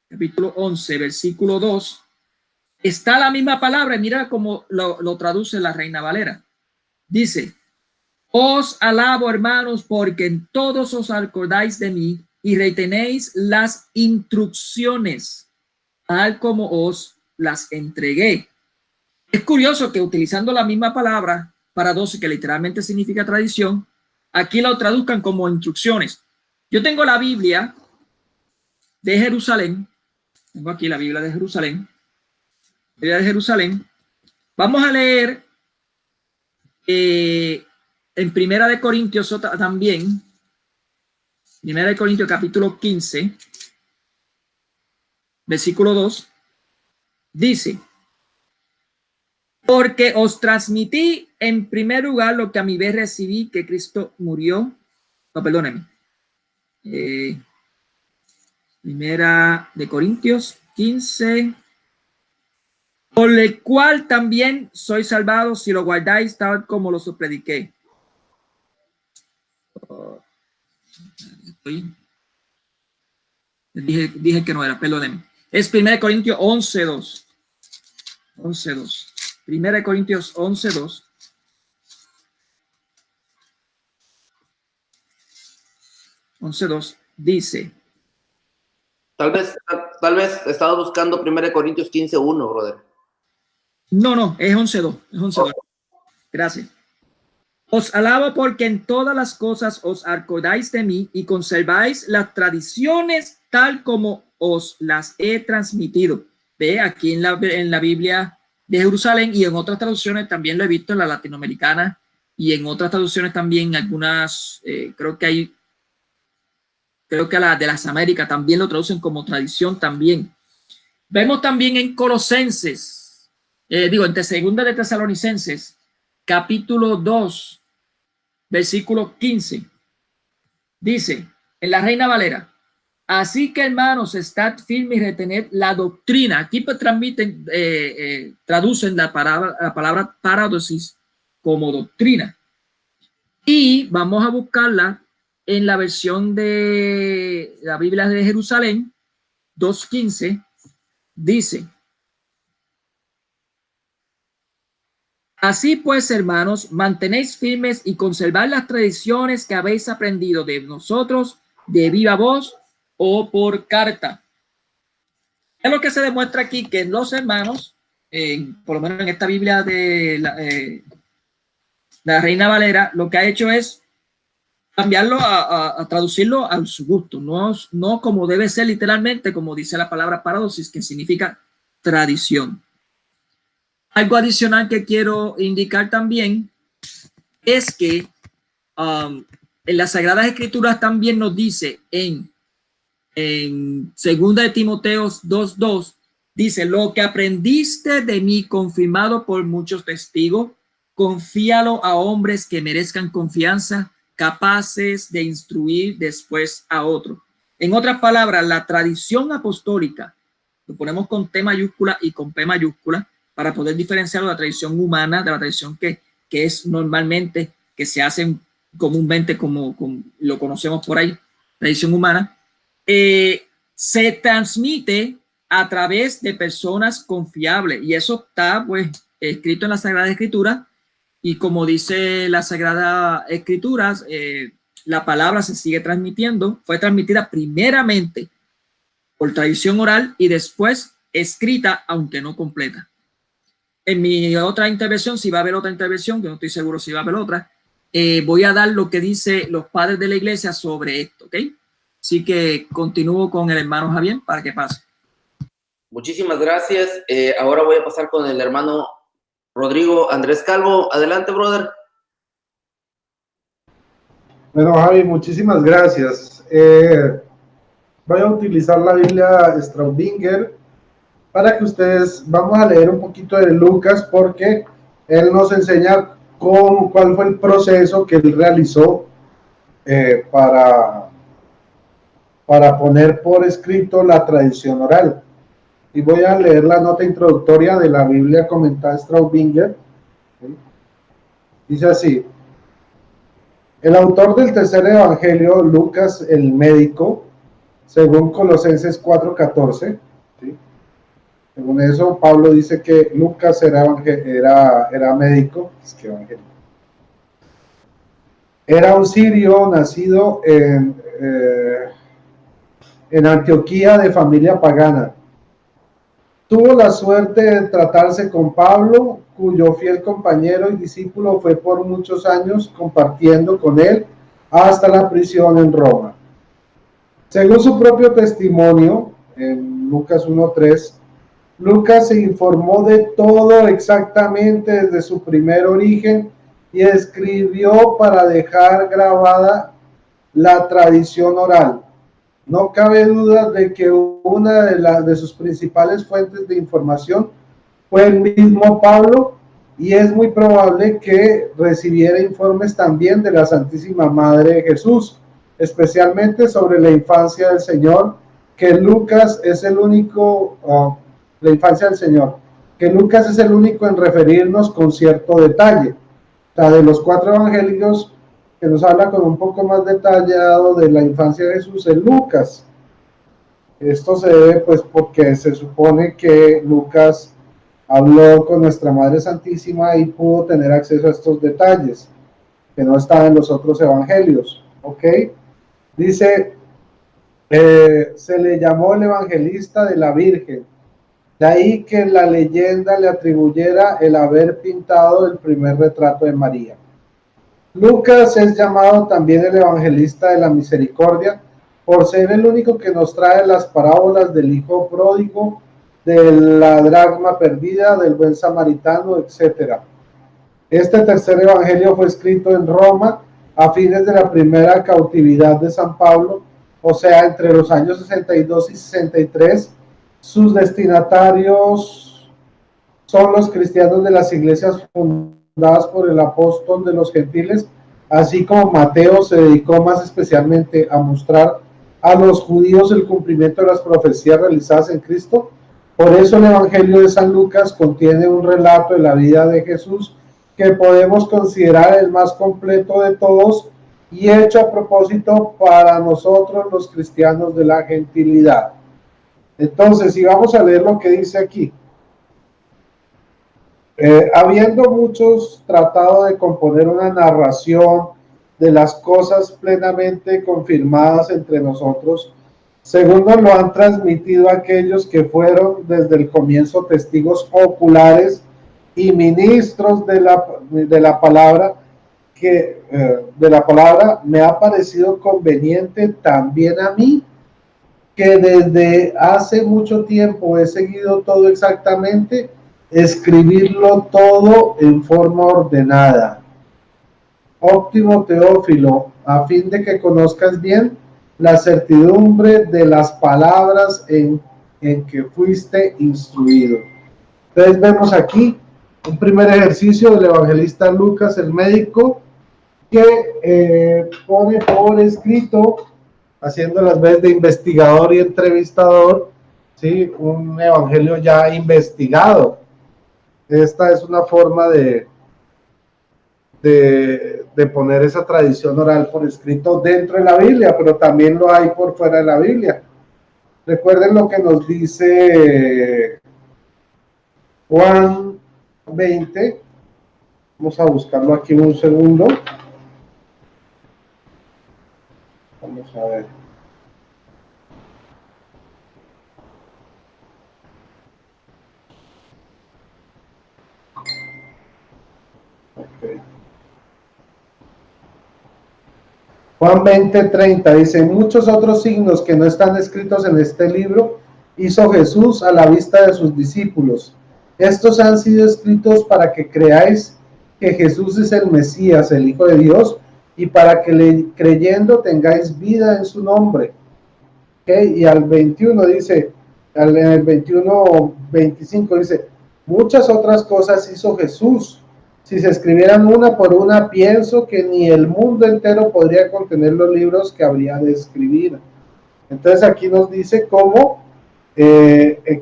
versículo 2, está la misma palabra, y mira cómo lo traduce la Reina Valera. Dice, os alabo, hermanos, porque en todos os acordáis de mí y retenéis las instrucciones, tal como os las entregué. Es curioso que utilizando la misma palabra, paradosis, que literalmente significa tradición, aquí lo traduzcan como instrucciones. Yo tengo la Biblia de Jerusalén, tengo aquí la Biblia de Jerusalén, Vamos a leer en Primera de Corintios también, Primera de Corintios capítulo 15, versículo 2, dice, porque os transmití en primer lugar lo que a mi vez recibí, que Cristo murió. No, perdónenme. Primera de Corintios 15, por el cual también sois salvados si lo guardáis tal como lo prediqué. Dije que no era, perdónenme. Es 1 Corintios 11:2. 11:2. 1 Corintios 11:2. Dice, Tal vez estaba buscando 1 Corintios 15:1, brother. No, es 11:2. Es 11:2. Gracias. Os alabo porque en todas las cosas os acordáis de mí y conserváis las tradiciones tal como os las he transmitido. Ve aquí en la Biblia de Jerusalén, y en otras traducciones también lo he visto, en la latinoamericana, y en otras traducciones también, algunas, creo que a la de las Américas también lo traducen como tradición también. Vemos también en Colosenses, en segunda de Tesalonicenses, capítulo 2, versículo 15, dice, en la Reina Valera: así que, hermanos, estad firmes y retened la doctrina. Aquí pues traducen la palabra paradosis como doctrina. Y vamos a buscarla en la versión de la Biblia de Jerusalén, 2:15, dice: así pues, hermanos, mantenéis firmes y conservad las tradiciones que habéis aprendido de nosotros de viva voz o por carta. Es lo que se demuestra aquí, que los hermanos, por lo menos en esta Biblia de la Reina Valera, lo que ha hecho es cambiarlo a traducirlo a su gusto, no como debe ser literalmente, como dice la palabra paradosis, que significa tradición. Algo adicional que quiero indicar también es que en las Sagradas Escrituras también nos dice en segunda de Timoteo 2:2, dice: lo que aprendiste de mí, confirmado por muchos testigos, confíalo a hombres que merezcan confianza, capaces de instruir después a otro. En otras palabras, la tradición apostólica, lo ponemos con T mayúscula y con P mayúscula para poder diferenciar la tradición humana de la tradición que es normalmente, que se hace comúnmente como lo conocemos por ahí, tradición humana. Se transmite a través de personas confiables, y eso está pues escrito en la Sagrada Escritura, y como dice la Sagrada Escrituras, la palabra se sigue transmitiendo. Fue transmitida primeramente por tradición oral y después escrita, aunque no completa. En mi otra intervención, si va a haber otra intervención, que no estoy seguro si va a haber otra, voy a dar lo que dice los padres de la iglesia sobre esto, ¿ok? Así que continúo con el hermano Javier para que pase. Muchísimas gracias. Ahora voy a pasar con el hermano Rodrigo Andrés Calvo. Adelante, brother. Bueno, Javi, muchísimas gracias. Voy a utilizar la Biblia Straubinger para que ustedes, vamos a leer un poquito de Lucas, porque él nos enseña cuál fue el proceso que él realizó para poner por escrito la tradición oral. Y voy a leer la nota introductoria de la Biblia comentada Straubinger. Dice así: el autor del tercer evangelio, Lucas el médico, según Colosenses 4:14, ¿sí? Según eso, Pablo dice que Lucas era médico, es que evangélico. Era un sirio nacido en Antioquía, de familia pagana. Tuvo la suerte de tratarse con Pablo, cuyo fiel compañero y discípulo fue por muchos años, compartiendo con él hasta la prisión en Roma. Según su propio testimonio, en Lucas 1:3, Lucas se informó de todo exactamente desde su primer origen y escribió para dejar grabada la tradición oral. No cabe duda de que una de sus principales fuentes de información fue el mismo Pablo, y es muy probable que recibiera informes también de la Santísima Madre de Jesús, especialmente sobre la infancia del Señor, que Lucas es el único, la infancia del Señor, que Lucas es el único en referirnos con cierto detalle. O sea, de los 4 evangelios, que nos habla con un poco más detallado de la infancia de Jesús, en Lucas. Esto se debe pues porque se supone que Lucas habló con nuestra Madre Santísima y pudo tener acceso a estos detalles que no estaban en los otros evangelios, ¿ok? Dice: Se le llamó el evangelista de la Virgen. De ahí que la leyenda le atribuyera el haber pintado el primer retrato de María. Lucas es llamado también el evangelista de la misericordia por ser el único que nos trae las parábolas del hijo pródigo, de la dracma perdida, del buen samaritano, etc. Este tercer evangelio fue escrito en Roma a fines de la primera cautividad de San Pablo, o sea, entre los años 62 y 63. Sus destinatarios son los cristianos de las iglesias fundadas por el apóstol de los gentiles, así como Mateo se dedicó más especialmente a mostrar a los judíos el cumplimiento de las profecías realizadas en Cristo. Por eso el Evangelio de San Lucas contiene un relato de la vida de Jesús que podemos considerar el más completo de todos y hecho a propósito para nosotros los cristianos de la gentilidad. Entonces, si vamos a leer lo que dice aquí. Habiendo muchos tratado de componer una narración de las cosas plenamente confirmadas entre nosotros, según nos lo han transmitido aquellos que fueron desde el comienzo testigos oculares y ministros de la palabra, me ha parecido conveniente también a mí, que desde hace mucho tiempo he seguido todo exactamente, escribirlo todo en forma ordenada. Óptimo Teófilo, a fin de que conozcas bien la certidumbre de las palabras en que fuiste instruido. Entonces vemos aquí un primer ejercicio del evangelista Lucas, el médico, que pone por escrito, haciendo las veces de investigador y entrevistador, ¿sí? Un evangelio ya investigado. Esta es una forma de poner esa tradición oral por escrito dentro de la Biblia, pero también lo hay por fuera de la Biblia. Recuerden lo que nos dice Juan 20. Vamos a buscarlo aquí un segundo. Vamos a ver. Okay. Juan 20:30 dice: muchos otros signos que no están escritos en este libro hizo Jesús a la vista de sus discípulos. Estos han sido escritos para que creáis que Jesús es el Mesías, el Hijo de Dios, y para que creyendo tengáis vida en su nombre. ¿Okay? Y al 21 dice, en el 21:25 dice: muchas otras cosas hizo Jesús. Si se escribieran una por una, pienso que ni el mundo entero podría contener los libros que habría de escribir. Entonces aquí nos dice cómo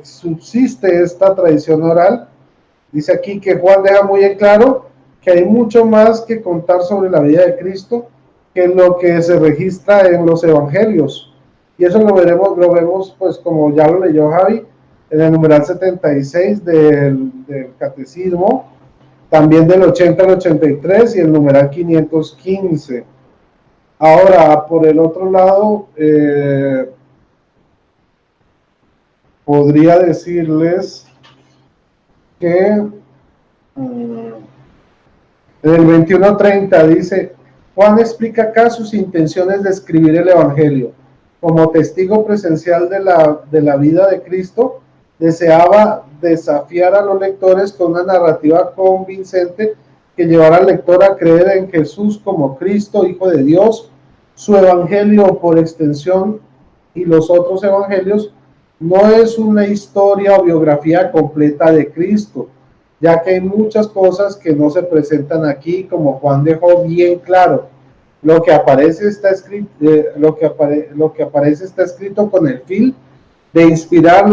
subsiste esta tradición oral. Dice aquí que Juan deja muy en claro que hay mucho más que contar sobre la vida de Cristo que lo que se registra en los evangelios. Y eso lo vemos pues como ya lo leyó Javi, en el numeral 76 del Catecismo, también del 80 al 83 y el numeral 515. Ahora, por el otro lado, podría decirles que en el 21:30 dice: Juan explica acá sus intenciones de escribir el Evangelio. Como testigo presencial de la vida de Cristo, deseaba desafiar a los lectores con una narrativa convincente que llevara al lector a creer en Jesús como Cristo, Hijo de Dios. Su Evangelio, por extensión, y los otros evangelios, no es una historia o biografía completa de Cristo, ya que hay muchas cosas que no se presentan aquí, como Juan dejó bien claro. Lo que aparece está escrito, está escrito con el fin de inspirar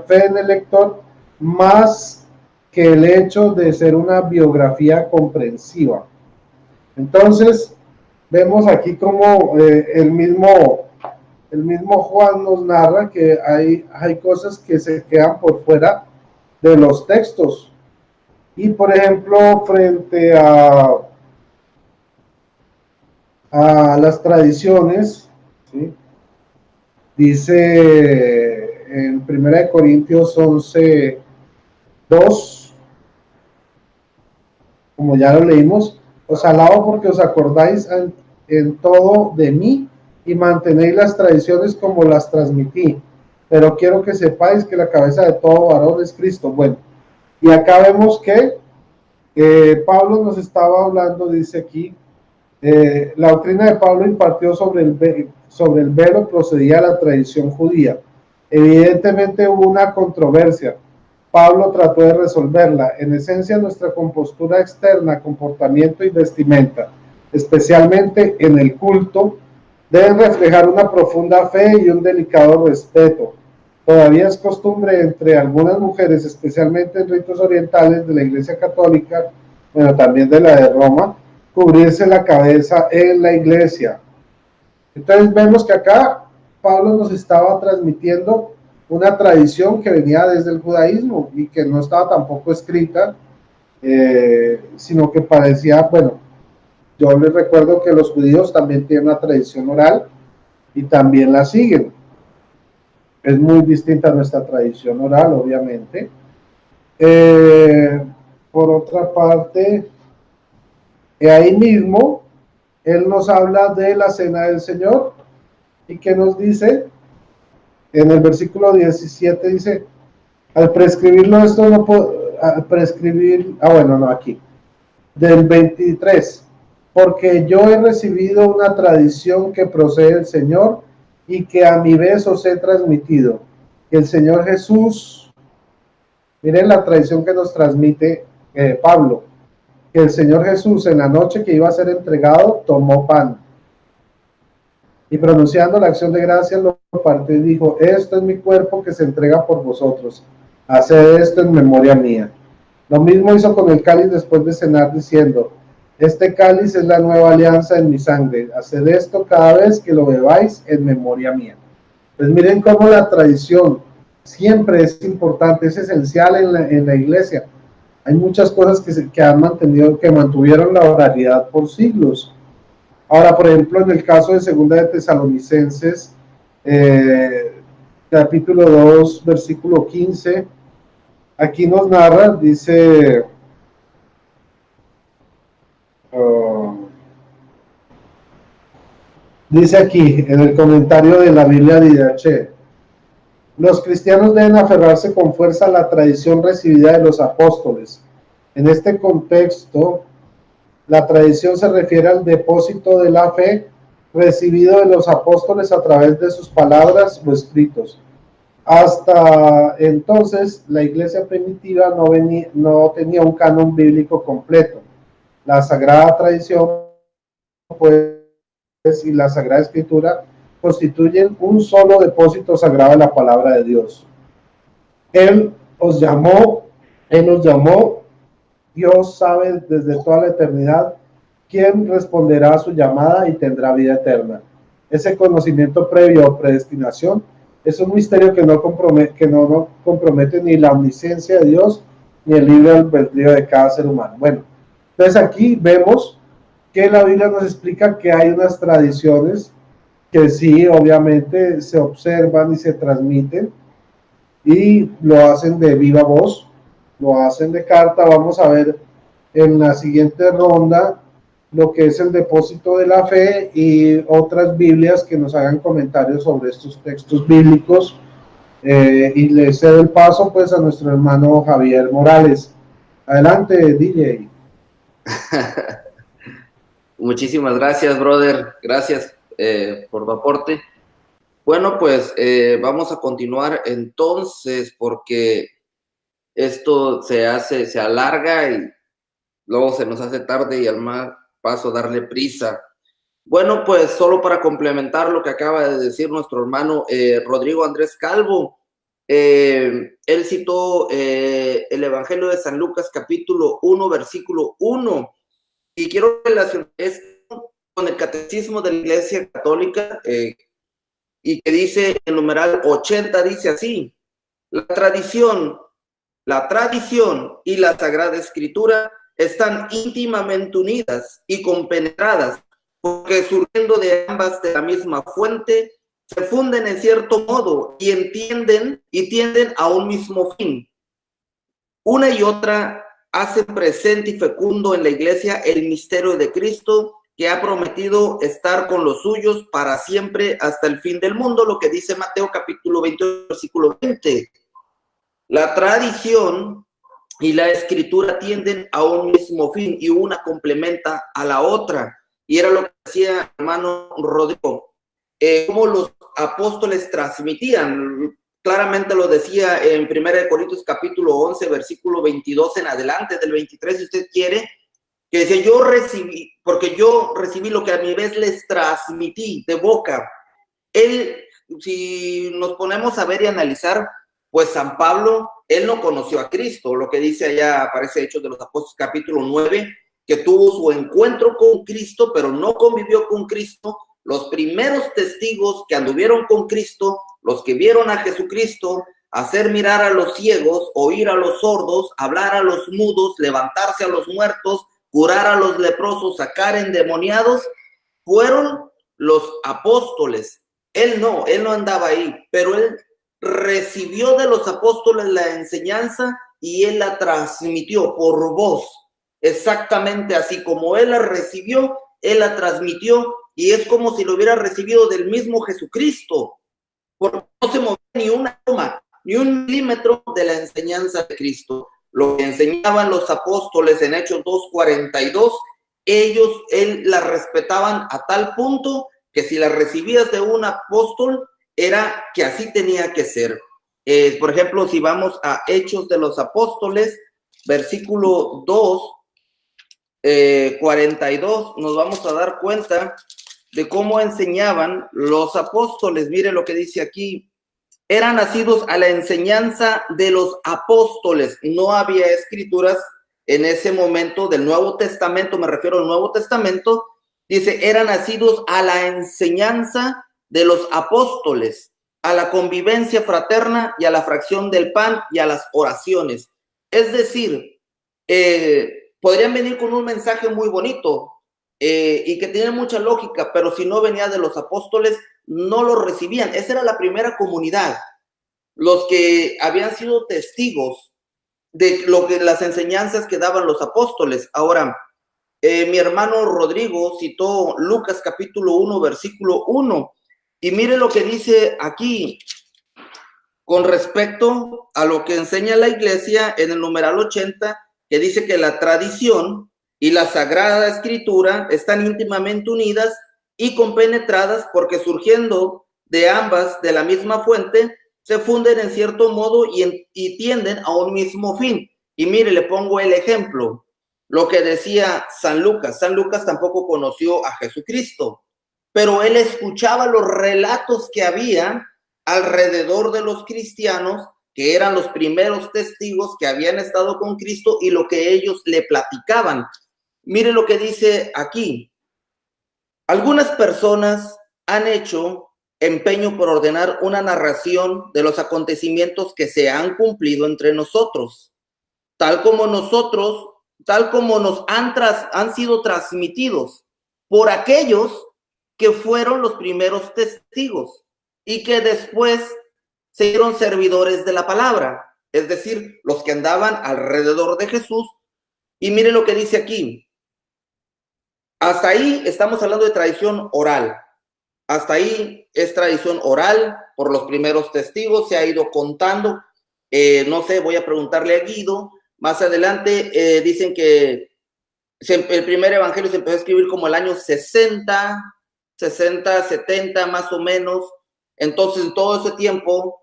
fe en el lector, más que el hecho de ser una biografía comprensiva. Entonces, vemos aquí como el mismo Juan nos narra que hay cosas que se quedan por fuera de los textos. Y por ejemplo, frente a las tradiciones, ¿sí? Dice en 1 Corintios 11:2, como ya lo leímos, os alabo porque os acordáis en todo de mí y mantenéis las tradiciones como las transmití. Pero quiero que sepáis que la cabeza de todo varón es Cristo. Bueno, y acá vemos que Pablo nos estaba hablando, dice aquí, la doctrina de Pablo impartió sobre el velo procedía de la tradición judía. Evidentemente hubo una controversia. Pablo trató de resolverla. En esencia, nuestra compostura externa, comportamiento y vestimenta, especialmente en el culto, deben reflejar una profunda fe y un delicado respeto. Todavía es costumbre entre algunas mujeres, especialmente en ritos orientales de la Iglesia Católica, bueno, también de la de Roma, cubrirse la cabeza en la iglesia. Entonces vemos que acá Pablo nos estaba transmitiendo una tradición que venía desde el judaísmo y que no estaba tampoco escrita, sino que parecía, bueno, yo les recuerdo que los judíos también tienen una tradición oral y también la siguen. Es muy distinta a nuestra tradición oral, obviamente. Por otra parte, ahí mismo, él nos habla de la cena del Señor y que nos dice, en el versículo 17 dice, al prescribirlo esto no puedo, al prescribir, bueno, no, aquí, del 23, porque yo he recibido una tradición que procede del Señor y que a mi vez os he transmitido, que el Señor Jesús, miren la tradición que nos transmite Pablo, que el Señor Jesús en la noche que iba a ser entregado tomó pan y pronunciando la acción de gracias lo partió y dijo, esto es mi cuerpo que se entrega por vosotros, haced esto en memoria mía. Lo mismo hizo con el cáliz después de cenar diciendo, este cáliz es la nueva alianza en mi sangre, haced esto cada vez que lo bebáis en memoria mía. Pues miren cómo la tradición siempre es importante, es esencial en la iglesia. Hay muchas cosas que han mantenido, que mantuvieron la oralidad por siglos. Ahora, por ejemplo, en el caso de Segunda de Tesalonicenses, capítulo 2, versículo 15, aquí nos narra, dice, dice aquí, en el comentario de la Biblia de Didache, los cristianos deben aferrarse con fuerza a la tradición recibida de los apóstoles. En este contexto, la tradición se refiere al depósito de la fe recibido de los apóstoles a través de sus palabras o escritos. Hasta entonces, la iglesia primitiva no tenía un canon bíblico completo. La sagrada tradición, pues, y la Sagrada Escritura constituyen un solo depósito sagrado de la palabra de Dios. Él nos llamó, Dios sabe desde toda la eternidad quién responderá a su llamada y tendrá vida eterna. Ese conocimiento previo o predestinación es un misterio que no compromete ni la omnisciencia de Dios ni el libre albedrío de cada ser humano. Bueno, entonces aquí vemos que la Biblia nos explica que hay unas tradiciones que sí, obviamente, se observan y se transmiten y lo hacen de viva voz, lo hacen de carta. Vamos a ver en la siguiente ronda lo que es el depósito de la fe y otras Biblias que nos hagan comentarios sobre estos textos bíblicos. Y le cedo el paso pues a nuestro hermano Javier Morales. Adelante, DJ. Muchísimas gracias, brother. Gracias por tu aporte. Bueno, pues vamos a continuar entonces porque esto se alarga y luego se nos hace tarde y al más paso darle prisa. Bueno, pues solo para complementar lo que acaba de decir nuestro hermano Rodrigo Andrés Calvo, él citó el Evangelio de San Lucas capítulo 1, versículo 1, y quiero relacionar esto con el Catecismo de la Iglesia Católica, y que dice, el numeral 80 dice así, la tradición y la Sagrada Escritura están íntimamente unidas y compenetradas, porque surgiendo de ambas de la misma fuente, se funden en cierto modo y entienden y tienden a un mismo fin. Una y otra hacen presente y fecundo en la iglesia el misterio de Cristo, que ha prometido estar con los suyos para siempre hasta el fin del mundo, lo que dice Mateo capítulo 20, versículo 20. La tradición y la escritura tienden a un mismo fin y una complementa a la otra. Y era lo que decía hermano Rodrigo, cómo los apóstoles transmitían. Claramente lo decía en 1 Corintios capítulo 11, versículo 22 en adelante, del 23 si usted quiere, que dice, yo recibí lo que a mi vez les transmití de boca. Él, si nos ponemos a ver y analizar, pues San Pablo, él no conoció a Cristo, lo que dice allá, aparece Hechos de los Apóstoles capítulo 9, que tuvo su encuentro con Cristo, pero no convivió con Cristo. Los primeros testigos que anduvieron con Cristo, los que vieron a Jesucristo hacer mirar a los ciegos, oír a los sordos, hablar a los mudos, levantarse a los muertos, curar a los leprosos, sacar endemoniados, fueron los apóstoles. Él no andaba ahí, pero él recibió de los apóstoles la enseñanza y él la transmitió por voz, exactamente así como él la recibió, él la transmitió, y es como si lo hubiera recibido del mismo Jesucristo, porque no se movía ni una coma, ni un milímetro de la enseñanza de Cristo. Lo que enseñaban los apóstoles en Hechos 2:42, él la respetaban a tal punto que si la recibías de un apóstol, era que así tenía que ser. Por ejemplo, si vamos a Hechos de los Apóstoles, versículo 2, 42, nos vamos a dar cuenta de cómo enseñaban los apóstoles. Mire lo que dice aquí. Eran nacidos a la enseñanza de los apóstoles. No había escrituras en ese momento del Nuevo Testamento, me refiero al Nuevo Testamento. Dice, eran nacidos a la enseñanza de los apóstoles, a la convivencia fraterna y a la fracción del pan y a las oraciones. Es decir, podrían venir con un mensaje muy bonito y que tiene mucha lógica, pero si no venía de los apóstoles, no lo recibían. Esa era la primera comunidad, los que habían sido testigos de lo que las enseñanzas que daban los apóstoles. Ahora, mi hermano Rodrigo citó Lucas capítulo 1, versículo 1, y mire lo que dice aquí con respecto a lo que enseña la iglesia en el numeral 80, que dice que la tradición y la Sagrada Escritura están íntimamente unidas y compenetradas porque surgiendo de ambas de la misma fuente, se funden en cierto modo y tienden a un mismo fin. Y mire, le pongo el ejemplo, lo que decía San Lucas. San Lucas tampoco conoció a Jesucristo, pero él escuchaba los relatos que había alrededor de los cristianos, que eran los primeros testigos que habían estado con Cristo y lo que ellos le platicaban. Mire lo que dice aquí. Algunas personas han hecho empeño por ordenar una narración de los acontecimientos que se han cumplido entre nosotros, tal como nos han sido transmitidos por aquellos que fueron los primeros testigos y que después se hicieron servidores de la palabra, es decir, los que andaban alrededor de Jesús. Y mire lo que dice aquí. Hasta ahí estamos hablando de tradición oral. Hasta ahí es tradición oral por los primeros testigos, se ha ido contando. No sé, voy a preguntarle a Guido. Más adelante dicen que el primer evangelio se empezó a escribir como el año 60, 70 más o menos. Entonces, en todo ese tiempo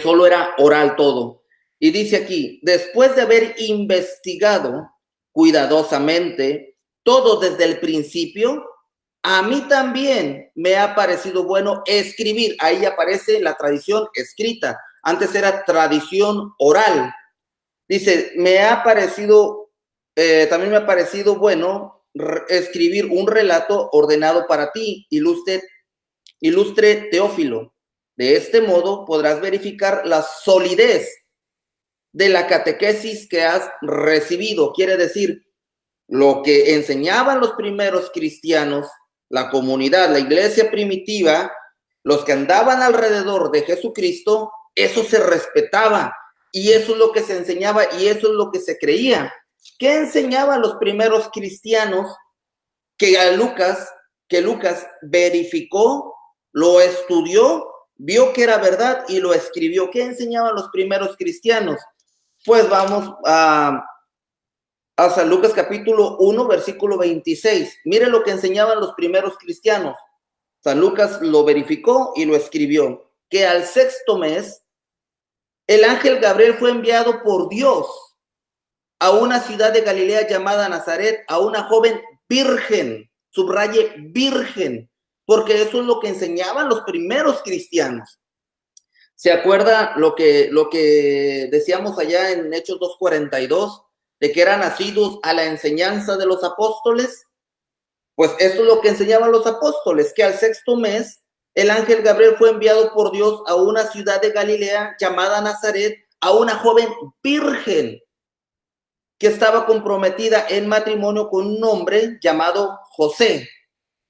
solo era oral todo. Y dice aquí, después de haber investigado cuidadosamente todo desde el principio, a mí también me ha parecido bueno escribir. Ahí aparece la tradición escrita. Antes era tradición oral. Dice, también me ha parecido bueno escribir un relato ordenado para ti, ilustre Teófilo. De este modo podrás verificar la solidez de la catequesis que has recibido. Quiere decir, lo que enseñaban los primeros cristianos, la comunidad, la iglesia primitiva, los que andaban alrededor de Jesucristo, eso se respetaba y eso es lo que se enseñaba y eso es lo que se creía. ¿Qué enseñaban los primeros cristianos que Lucas verificó, lo estudió, vio que era verdad y lo escribió? ¿Qué enseñaban los primeros cristianos? Pues vamos a San Lucas capítulo 1, versículo 26. Mire lo que enseñaban los primeros cristianos. San Lucas lo verificó y lo escribió, que al sexto mes, el ángel Gabriel fue enviado por Dios a una ciudad de Galilea llamada Nazaret, a una joven virgen, subraye virgen, porque eso es lo que enseñaban los primeros cristianos. ¿Se acuerda lo que decíamos allá en Hechos 2:42, de que eran nacidos a la enseñanza de los apóstoles? Pues esto es lo que enseñaban los apóstoles, que al sexto mes el ángel Gabriel fue enviado por Dios a una ciudad de Galilea llamada Nazaret, a una joven virgen que estaba comprometida en matrimonio con un hombre llamado José.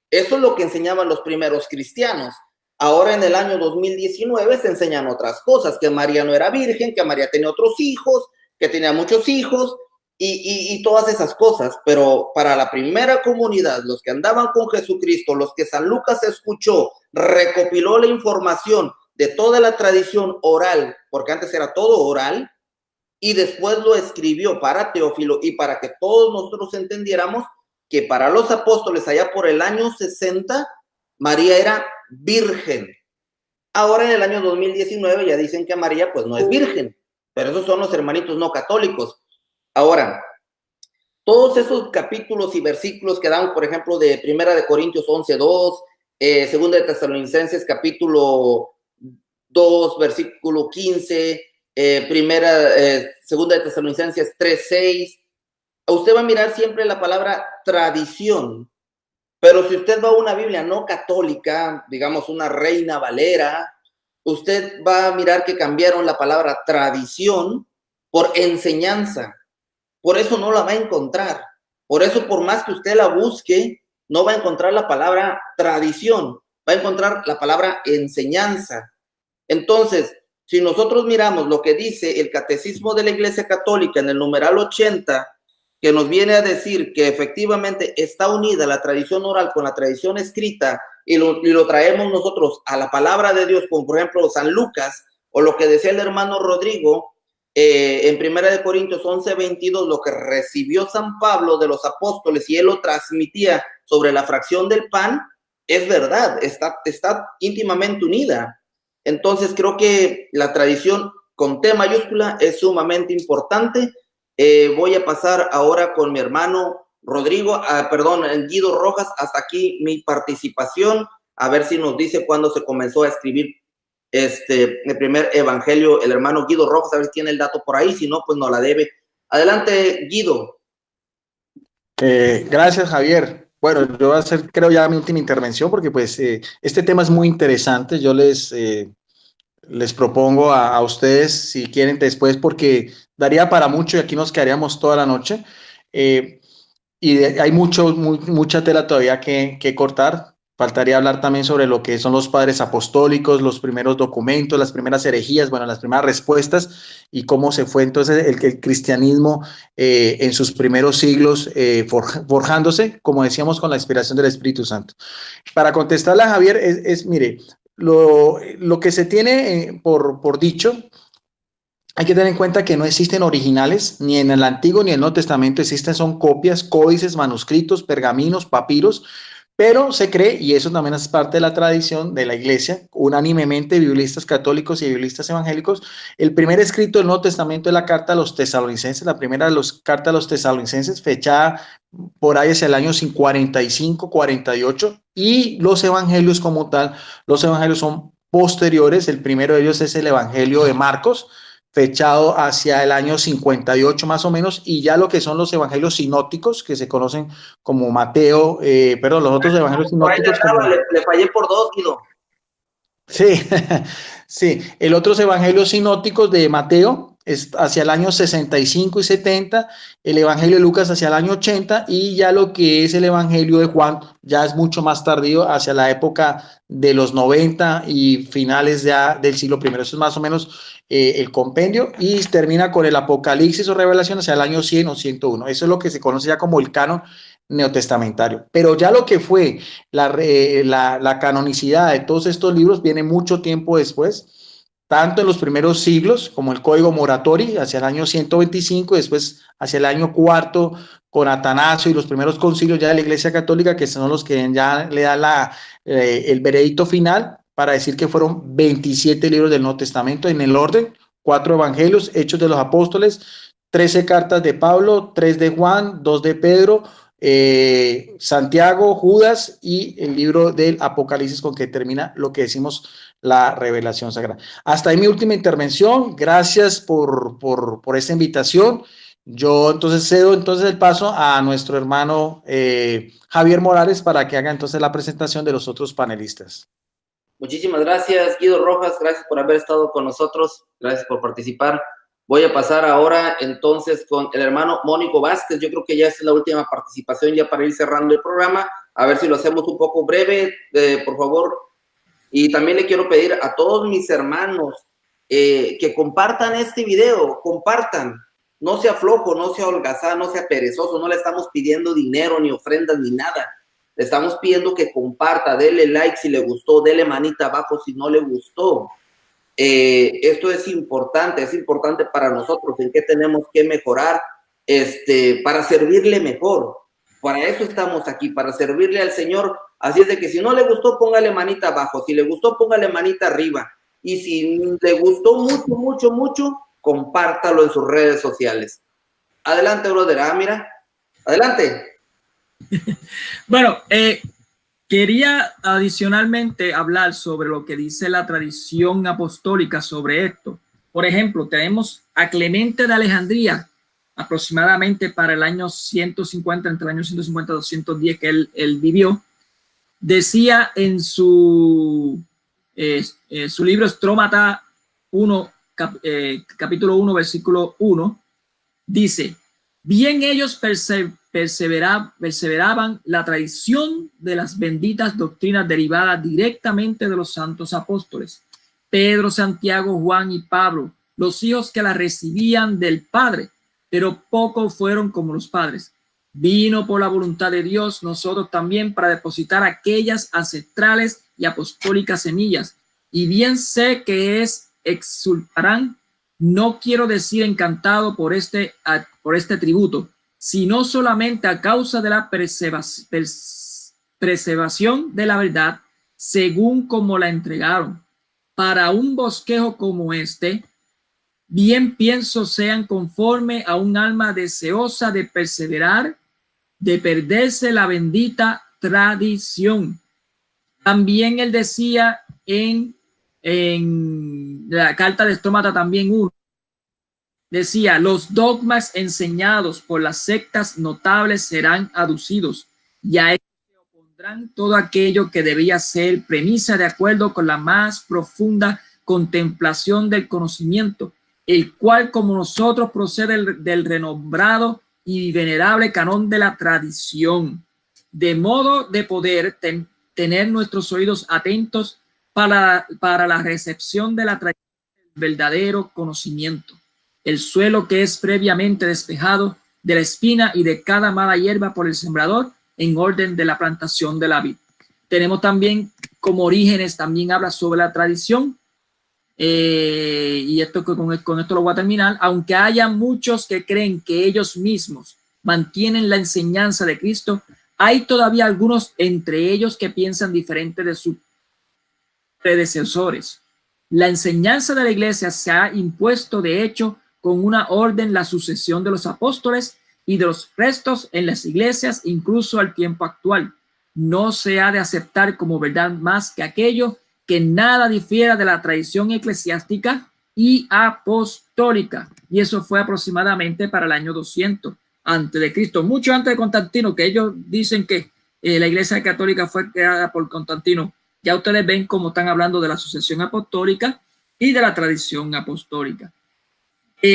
Eso es lo que enseñaban los primeros cristianos. Ahora en el año 2019 se enseñan otras cosas, que María no era virgen, que María tenía otros hijos, que tenía muchos hijos y todas esas cosas. Pero para la primera comunidad, los que andaban con Jesucristo, los que San Lucas escuchó, recopiló la información de toda la tradición oral, porque antes era todo oral, y después lo escribió para Teófilo y para que todos nosotros entendiéramos que para los apóstoles allá por el año 60, María era virgen. Ahora en el año 2019 ya dicen que María pues no es virgen, pero esos son los hermanitos no católicos. Ahora, todos esos capítulos y versículos que damos, por ejemplo, de Primera de Corintios 11:2, Segunda de Tesalonicenses capítulo 2, versículo 15, Segunda de Tesalonicenses 3:6, usted va a mirar siempre la palabra tradición. Pero si usted va a una Biblia no católica, digamos una Reina Valera, usted va a mirar que cambiaron la palabra tradición por enseñanza. Por eso no la va a encontrar. Por eso, por más que usted la busque, no va a encontrar la palabra tradición, va a encontrar la palabra enseñanza. Entonces, si nosotros miramos lo que dice el Catecismo de la Iglesia Católica en el numeral 80, que nos viene a decir que efectivamente está unida la tradición oral con la tradición escrita y lo traemos nosotros a la palabra de Dios, como por ejemplo San Lucas, o lo que decía el hermano Rodrigo en Primera de Corintios 11:22, lo que recibió San Pablo de los apóstoles y él lo transmitía sobre la fracción del pan, es verdad, está íntimamente unida. Entonces creo que la tradición con T mayúscula es sumamente importante. Voy a pasar ahora con mi hermano Rodrigo, Guido Rojas. Hasta aquí mi participación. A ver si nos dice cuándo se comenzó a escribir el primer evangelio el hermano Guido Rojas, a ver si tiene el dato por ahí, si no, pues no la debe. Adelante, Guido. Gracias, Javier. Bueno, yo voy a hacer, creo, ya mi última intervención, porque pues este tema es muy interesante. Yo les propongo a ustedes, si quieren después, porque daría para mucho y aquí nos quedaríamos toda la noche. Hay mucha tela todavía que cortar. Faltaría hablar también sobre lo que son los padres apostólicos, los primeros documentos, las primeras herejías, bueno, las primeras respuestas y cómo se fue entonces el cristianismo en sus primeros siglos forjándose, como decíamos, con la inspiración del Espíritu Santo. Para contestarle a Javier, mire, lo que se tiene por dicho, hay que tener en cuenta que no existen originales, ni en el Antiguo ni en el Nuevo Testamento existen, son copias, códices, manuscritos, pergaminos, papiros, pero se cree, y eso también es parte de la tradición de la Iglesia, unánimemente biblistas católicos y biblistas evangélicos, el primer escrito del Nuevo Testamento es la carta a los tesalonicenses, la primera de las cartas a los tesalonicenses, fechada por ahí hacia el año 45, 48, y los evangelios como tal, los evangelios son posteriores. El primero de ellos es el Evangelio de Marcos, fechado hacia el año 58 más o menos, y ya lo que son los evangelios sinópticos, que se conocen como Mateo, los otros evangelios sinópticos. Le fallé por 2, Guido. Sí, sí, los otros evangelios sinópticos de Mateo, es hacia el año 65 y 70, el Evangelio de Lucas hacia el año 80 y ya lo que es el Evangelio de Juan ya es mucho más tardío, hacia la época de los 90 y finales ya del siglo I. Eso es más o menos el compendio y termina con el Apocalipsis o Revelación hacia el año 100 o 101. Eso es lo que se conoce ya como el canon neotestamentario. Pero ya lo que fue la canonicidad de todos estos libros viene mucho tiempo después, tanto en los primeros siglos como el Código Moratori hacia el año 125 y después hacia el año cuarto con Atanasio y los primeros concilios ya de la Iglesia Católica, que son los que ya le dan el veredicto final para decir que fueron 27 libros del Nuevo Testamento en el orden: 4 evangelios, Hechos de los Apóstoles, 13 cartas de Pablo, 3 de Juan, 2 de Pedro, Santiago, Judas y el libro del Apocalipsis, con que termina lo que decimos la revelación sagrada. Hasta ahí mi última intervención. Gracias por esta invitación. Yo entonces cedo entonces el paso a nuestro hermano Javier Morales para que haga entonces la presentación de los otros panelistas. Muchísimas gracias, Guido Rojas. Gracias por haber estado con nosotros. Gracias por participar. Voy a pasar ahora entonces con el hermano Mónico Vázquez. Yo creo que ya es la última participación ya para ir cerrando el programa. A ver si lo hacemos un poco breve, por favor. Y también le quiero pedir a todos mis hermanos que compartan este video, compartan. No sea flojo, no sea holgazán, no sea perezoso. No le estamos pidiendo dinero, ni ofrendas, ni nada. Le estamos pidiendo que comparta, dele like si le gustó, dele manita abajo si no le gustó. Esto es importante para nosotros, en qué tenemos que mejorar, para servirle mejor. Para eso estamos aquí, para servirle al Señor. Así es de que si no le gustó, póngale manita abajo. Si le gustó, póngale manita arriba. Y si le gustó mucho, compártalo en sus redes sociales. Adelante, brother. Mira, adelante. Bueno, quería adicionalmente hablar sobre lo que dice la tradición apostólica sobre esto. Por ejemplo, tenemos a Clemente de Alejandría, aproximadamente para el año 150, entre el año 150 y 210 que él vivió. Decía en su libro Strómata 1, capítulo 1, versículo 1, dice: bien ellos perseveraban la tradición de las benditas doctrinas derivadas directamente de los santos apóstoles, Pedro, Santiago, Juan y Pablo, los hijos que la recibían del Padre, pero poco fueron como los padres. Vino por la voluntad de Dios nosotros también para depositar aquellas ancestrales y apostólicas semillas, y bien sé que exultarán. No quiero decir encantado por este tributo, sino solamente a causa de la preservación de la verdad, según como la entregaron. Para un bosquejo como este, bien pienso sean conforme a un alma deseosa de perseverar, de perderse la bendita tradición. También él decía en la carta de Strómata también 1, decía: los dogmas enseñados por las sectas notables serán aducidos, y a ellos se opondrán todo aquello que debía ser premisa de acuerdo con la más profunda contemplación del conocimiento, el cual como nosotros procede del renombrado y venerable canon de la tradición, de modo de poder tener nuestros oídos atentos para la recepción de la tradición del verdadero conocimiento, el suelo que es previamente despejado de la espina y de cada mala hierba por el sembrador, en orden de la plantación de la vid. Tenemos también como Orígenes, también habla sobre la tradición, y esto con esto lo voy a terminar. Aunque haya muchos que creen que ellos mismos mantienen la enseñanza de Cristo, hay todavía algunos entre ellos que piensan diferente de sus predecesores. La enseñanza de la iglesia se ha impuesto, de hecho, con una orden, la sucesión de los apóstoles y de los restos en las iglesias, incluso al tiempo actual. No se ha de aceptar como verdad más que aquello que nada difiera de la tradición eclesiástica y apostólica. Y eso fue aproximadamente para el año 200 antes de Cristo, mucho antes de Constantino, que ellos dicen que la iglesia católica fue creada por Constantino. Ya ustedes ven cómo están hablando de la sucesión apostólica y de la tradición apostólica.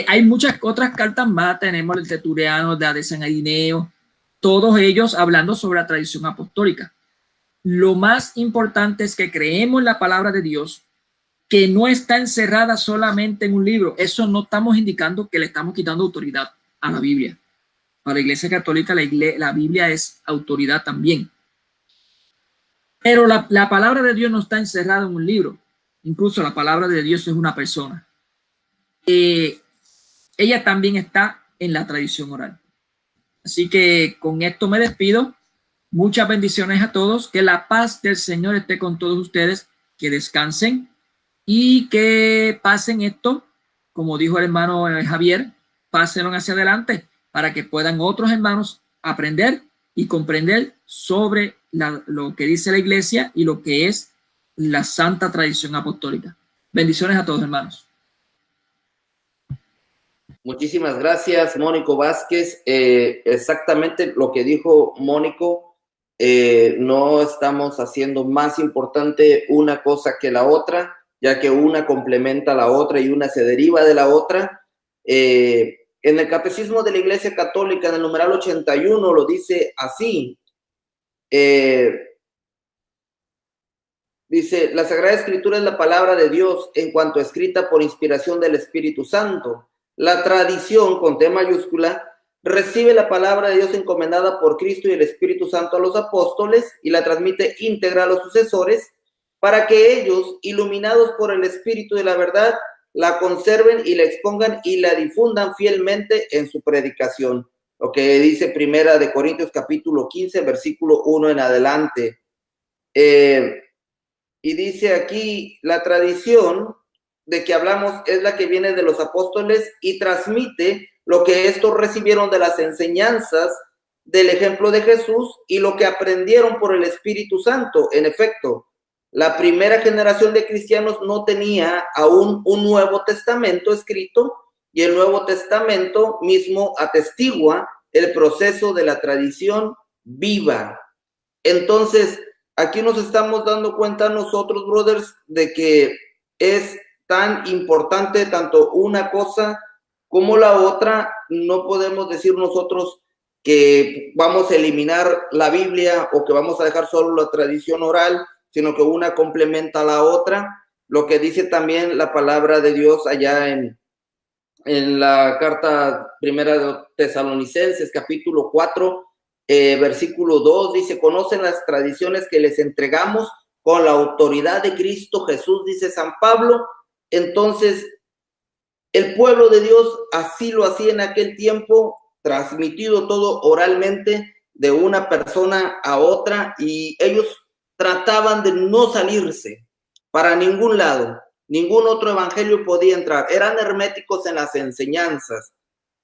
Hay muchas otras cartas más, tenemos el Tertuliano, la de San Ireneo, todos ellos hablando sobre la tradición apostólica. Lo más importante es que creemos en la palabra de Dios, que no está encerrada solamente en un libro. Eso no estamos indicando que le estamos quitando autoridad a la Biblia. Para la Iglesia Católica, la Biblia es autoridad también. Pero la palabra de Dios no está encerrada en un libro. Incluso la palabra de Dios es una persona. Ella también está en la tradición oral. Así que con esto me despido. Muchas bendiciones a todos. Que la paz del Señor esté con todos ustedes. Que descansen y que pasen esto, como dijo el hermano Javier, pásenlo hacia adelante para que puedan otros hermanos aprender y comprender sobre lo que dice la Iglesia y lo que es la santa tradición apostólica. Bendiciones a todos, hermanos. Muchísimas gracias, Mónico Vázquez. Exactamente lo que dijo Mónico, no estamos haciendo más importante una cosa que la otra, ya que una complementa a la otra y una se deriva de la otra. En el Catecismo de la Iglesia Católica, en el numeral 81, lo dice así. Dice, la Sagrada Escritura es la palabra de Dios en cuanto escrita por inspiración del Espíritu Santo. La tradición, con T mayúscula, recibe la palabra de Dios encomendada por Cristo y el Espíritu Santo a los apóstoles y la transmite íntegra a los sucesores para que ellos, iluminados por el Espíritu de la verdad, la conserven y la expongan y la difundan fielmente en su predicación. Lo que dice Primera de Corintios capítulo 15, versículo 1 en adelante. Y dice aquí, la tradición de que hablamos es la que viene de los apóstoles y transmite lo que estos recibieron de las enseñanzas del ejemplo de Jesús y lo que aprendieron por el Espíritu Santo. En efecto, la primera generación de cristianos no tenía aún un Nuevo Testamento escrito y el Nuevo Testamento mismo atestigua el proceso de la tradición viva. Entonces, aquí nos estamos dando cuenta nosotros, brothers, de que es tan importante tanto una cosa como la otra. No podemos decir nosotros que vamos a eliminar la Biblia o que vamos a dejar solo la tradición oral, sino que una complementa a la otra. Lo que dice también la palabra de Dios allá en la carta primera de Tesalonicenses, capítulo 4, versículo 2, dice, conocen las tradiciones que les entregamos con la autoridad de Cristo Jesús, dice San Pablo. Entonces, el pueblo de Dios así lo hacía en aquel tiempo, transmitido todo oralmente de una persona a otra, y ellos trataban de no salirse para ningún lado. Ningún otro evangelio podía entrar. Eran herméticos en las enseñanzas.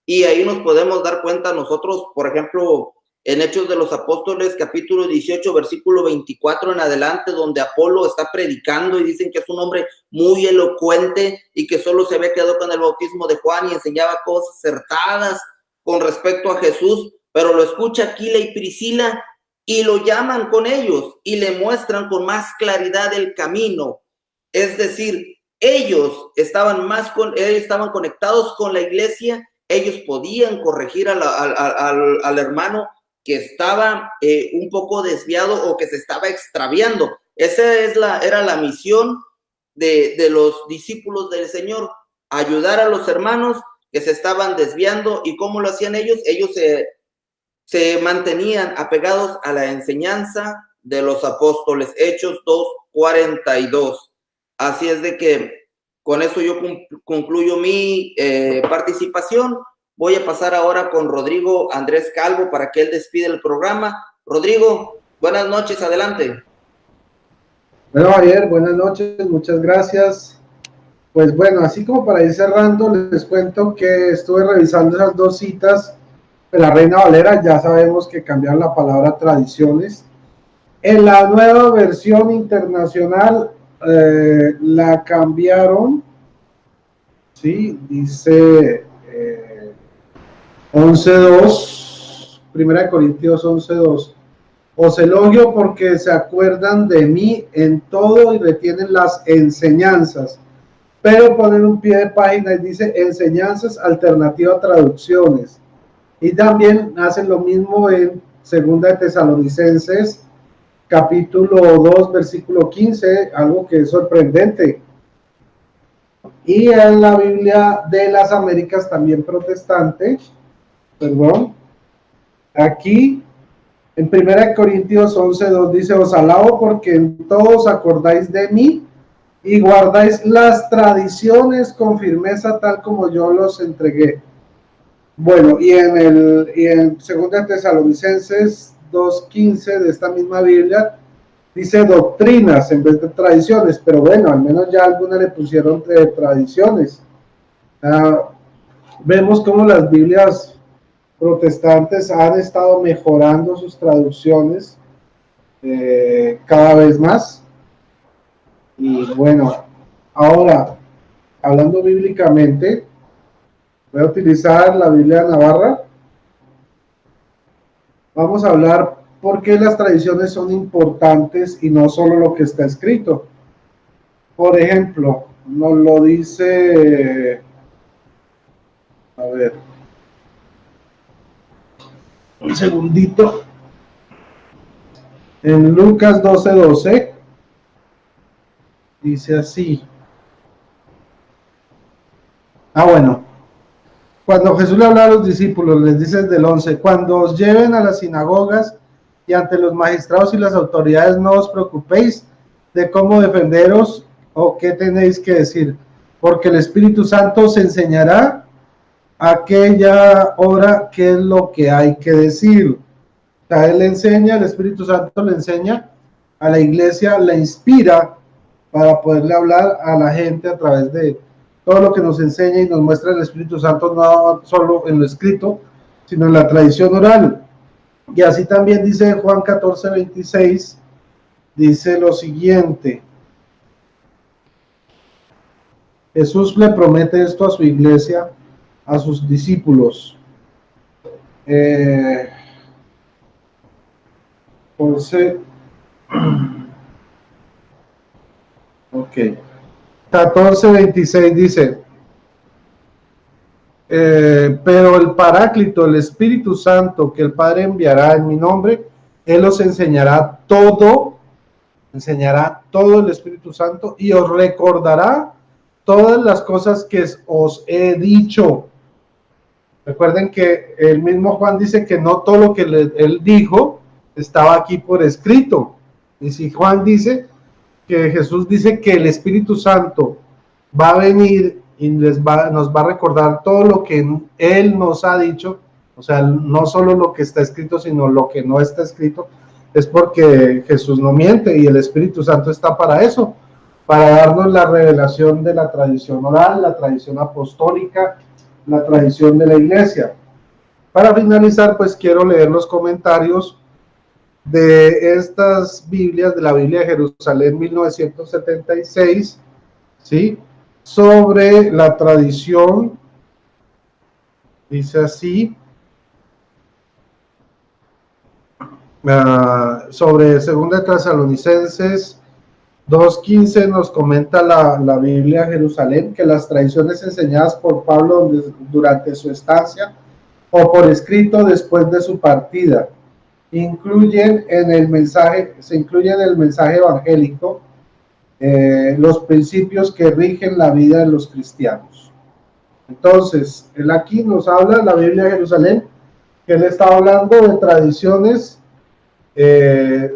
Y ahí nos podemos dar cuenta nosotros, por ejemplo, en Hechos de los Apóstoles, capítulo 18, versículo 24 en adelante, donde Apolo está predicando y dicen que es un hombre muy elocuente y que solo se había quedado con el bautismo de Juan y enseñaba cosas acertadas con respecto a Jesús, pero lo escucha Aquila y Priscila y lo llaman con ellos y le muestran con más claridad el camino. Es decir, ellos estaban conectados con la iglesia, ellos podían corregir al hermano que estaba un poco desviado o que se estaba extraviando. Esa era la misión de los discípulos del Señor, ayudar a los hermanos que se estaban desviando. ¿Y cómo lo hacían ellos? Ellos se mantenían apegados a la enseñanza de los apóstoles. Hechos 2:42. Así es de que con eso yo concluyo mi participación. Voy a pasar ahora con Rodrigo Andrés Calvo para que él despide el programa. Rodrigo, buenas noches, adelante. Bueno, Javier, buenas noches, muchas gracias. Pues bueno, así como para ir cerrando, les cuento que estuve revisando esas dos citas de la Reina Valera. Ya sabemos que cambiaron la palabra tradiciones. En la nueva versión internacional la cambiaron, ¿sí? Dice 11:2, 1 Corintios 11:2. Os elogio porque se acuerdan de mí en todo y retienen las enseñanzas, pero ponen un pie de página y dice enseñanzas alternativas traducciones. Y también hacen lo mismo en Segunda de Tesalonicenses, capítulo 2, versículo 15, algo que es sorprendente. Y en la Biblia de las Américas, también protestante, perdón, aquí en 1 Corintios 11:2 dice, os alabo porque en todos acordáis de mí y guardáis las tradiciones con firmeza tal como yo los entregué. Bueno, y en 2 Tesalonicenses 2:15 de esta misma Biblia dice doctrinas en vez de tradiciones, pero bueno, al menos ya algunas le pusieron de tradiciones. Vemos cómo las Biblias protestantes han estado mejorando sus traducciones cada vez más. Y bueno, ahora, hablando bíblicamente, voy a utilizar la Biblia Navarra. Vamos a hablar por qué las tradiciones son importantes y no solo lo que está escrito. Por ejemplo, nos lo dice, a ver, un segundito, en Lucas 12:12, dice así. Bueno, cuando Jesús le habla a los discípulos, les dice desde el 11, cuando os lleven a las sinagogas y ante los magistrados y las autoridades, no os preocupéis de cómo defenderos o qué tenéis que decir, porque el Espíritu Santo os enseñará aquella hora qué es lo que hay que decir. O sea, él le enseña, el Espíritu Santo le enseña a la iglesia, la inspira para poderle hablar a la gente a través de todo lo que nos enseña y nos muestra el Espíritu Santo, no solo en lo escrito, sino en la tradición oral. Y así también dice Juan 14:26, dice lo siguiente. Jesús le promete esto a su iglesia, a sus discípulos. Ok. 14:26 dice, pero el Paráclito, el Espíritu Santo que el Padre enviará en mi nombre, Él os enseñará todo el Espíritu Santo y os recordará todas las cosas que os he dicho. Recuerden que el mismo Juan dice que no todo lo que él dijo estaba aquí por escrito. Y si Juan dice que Jesús dice que el Espíritu Santo va a venir y nos va a recordar todo lo que Él nos ha dicho, o sea, no solo lo que está escrito, sino lo que no está escrito, es porque Jesús no miente y el Espíritu Santo está para eso, para darnos la revelación de la tradición oral, la tradición apostólica, la tradición de la iglesia. Para finalizar, pues quiero leer los comentarios de estas Biblias, de la Biblia de Jerusalén 1976, ¿sí? Sobre la tradición. Dice así, sobre 2 Tesalonicenses 2:15 nos comenta la Biblia de Jerusalén que las tradiciones enseñadas por Pablo durante su estancia o por escrito después de su partida se incluyen en el mensaje evangélico, los principios que rigen la vida de los cristianos. Entonces, él aquí nos habla de la Biblia de Jerusalén, que él está hablando de tradiciones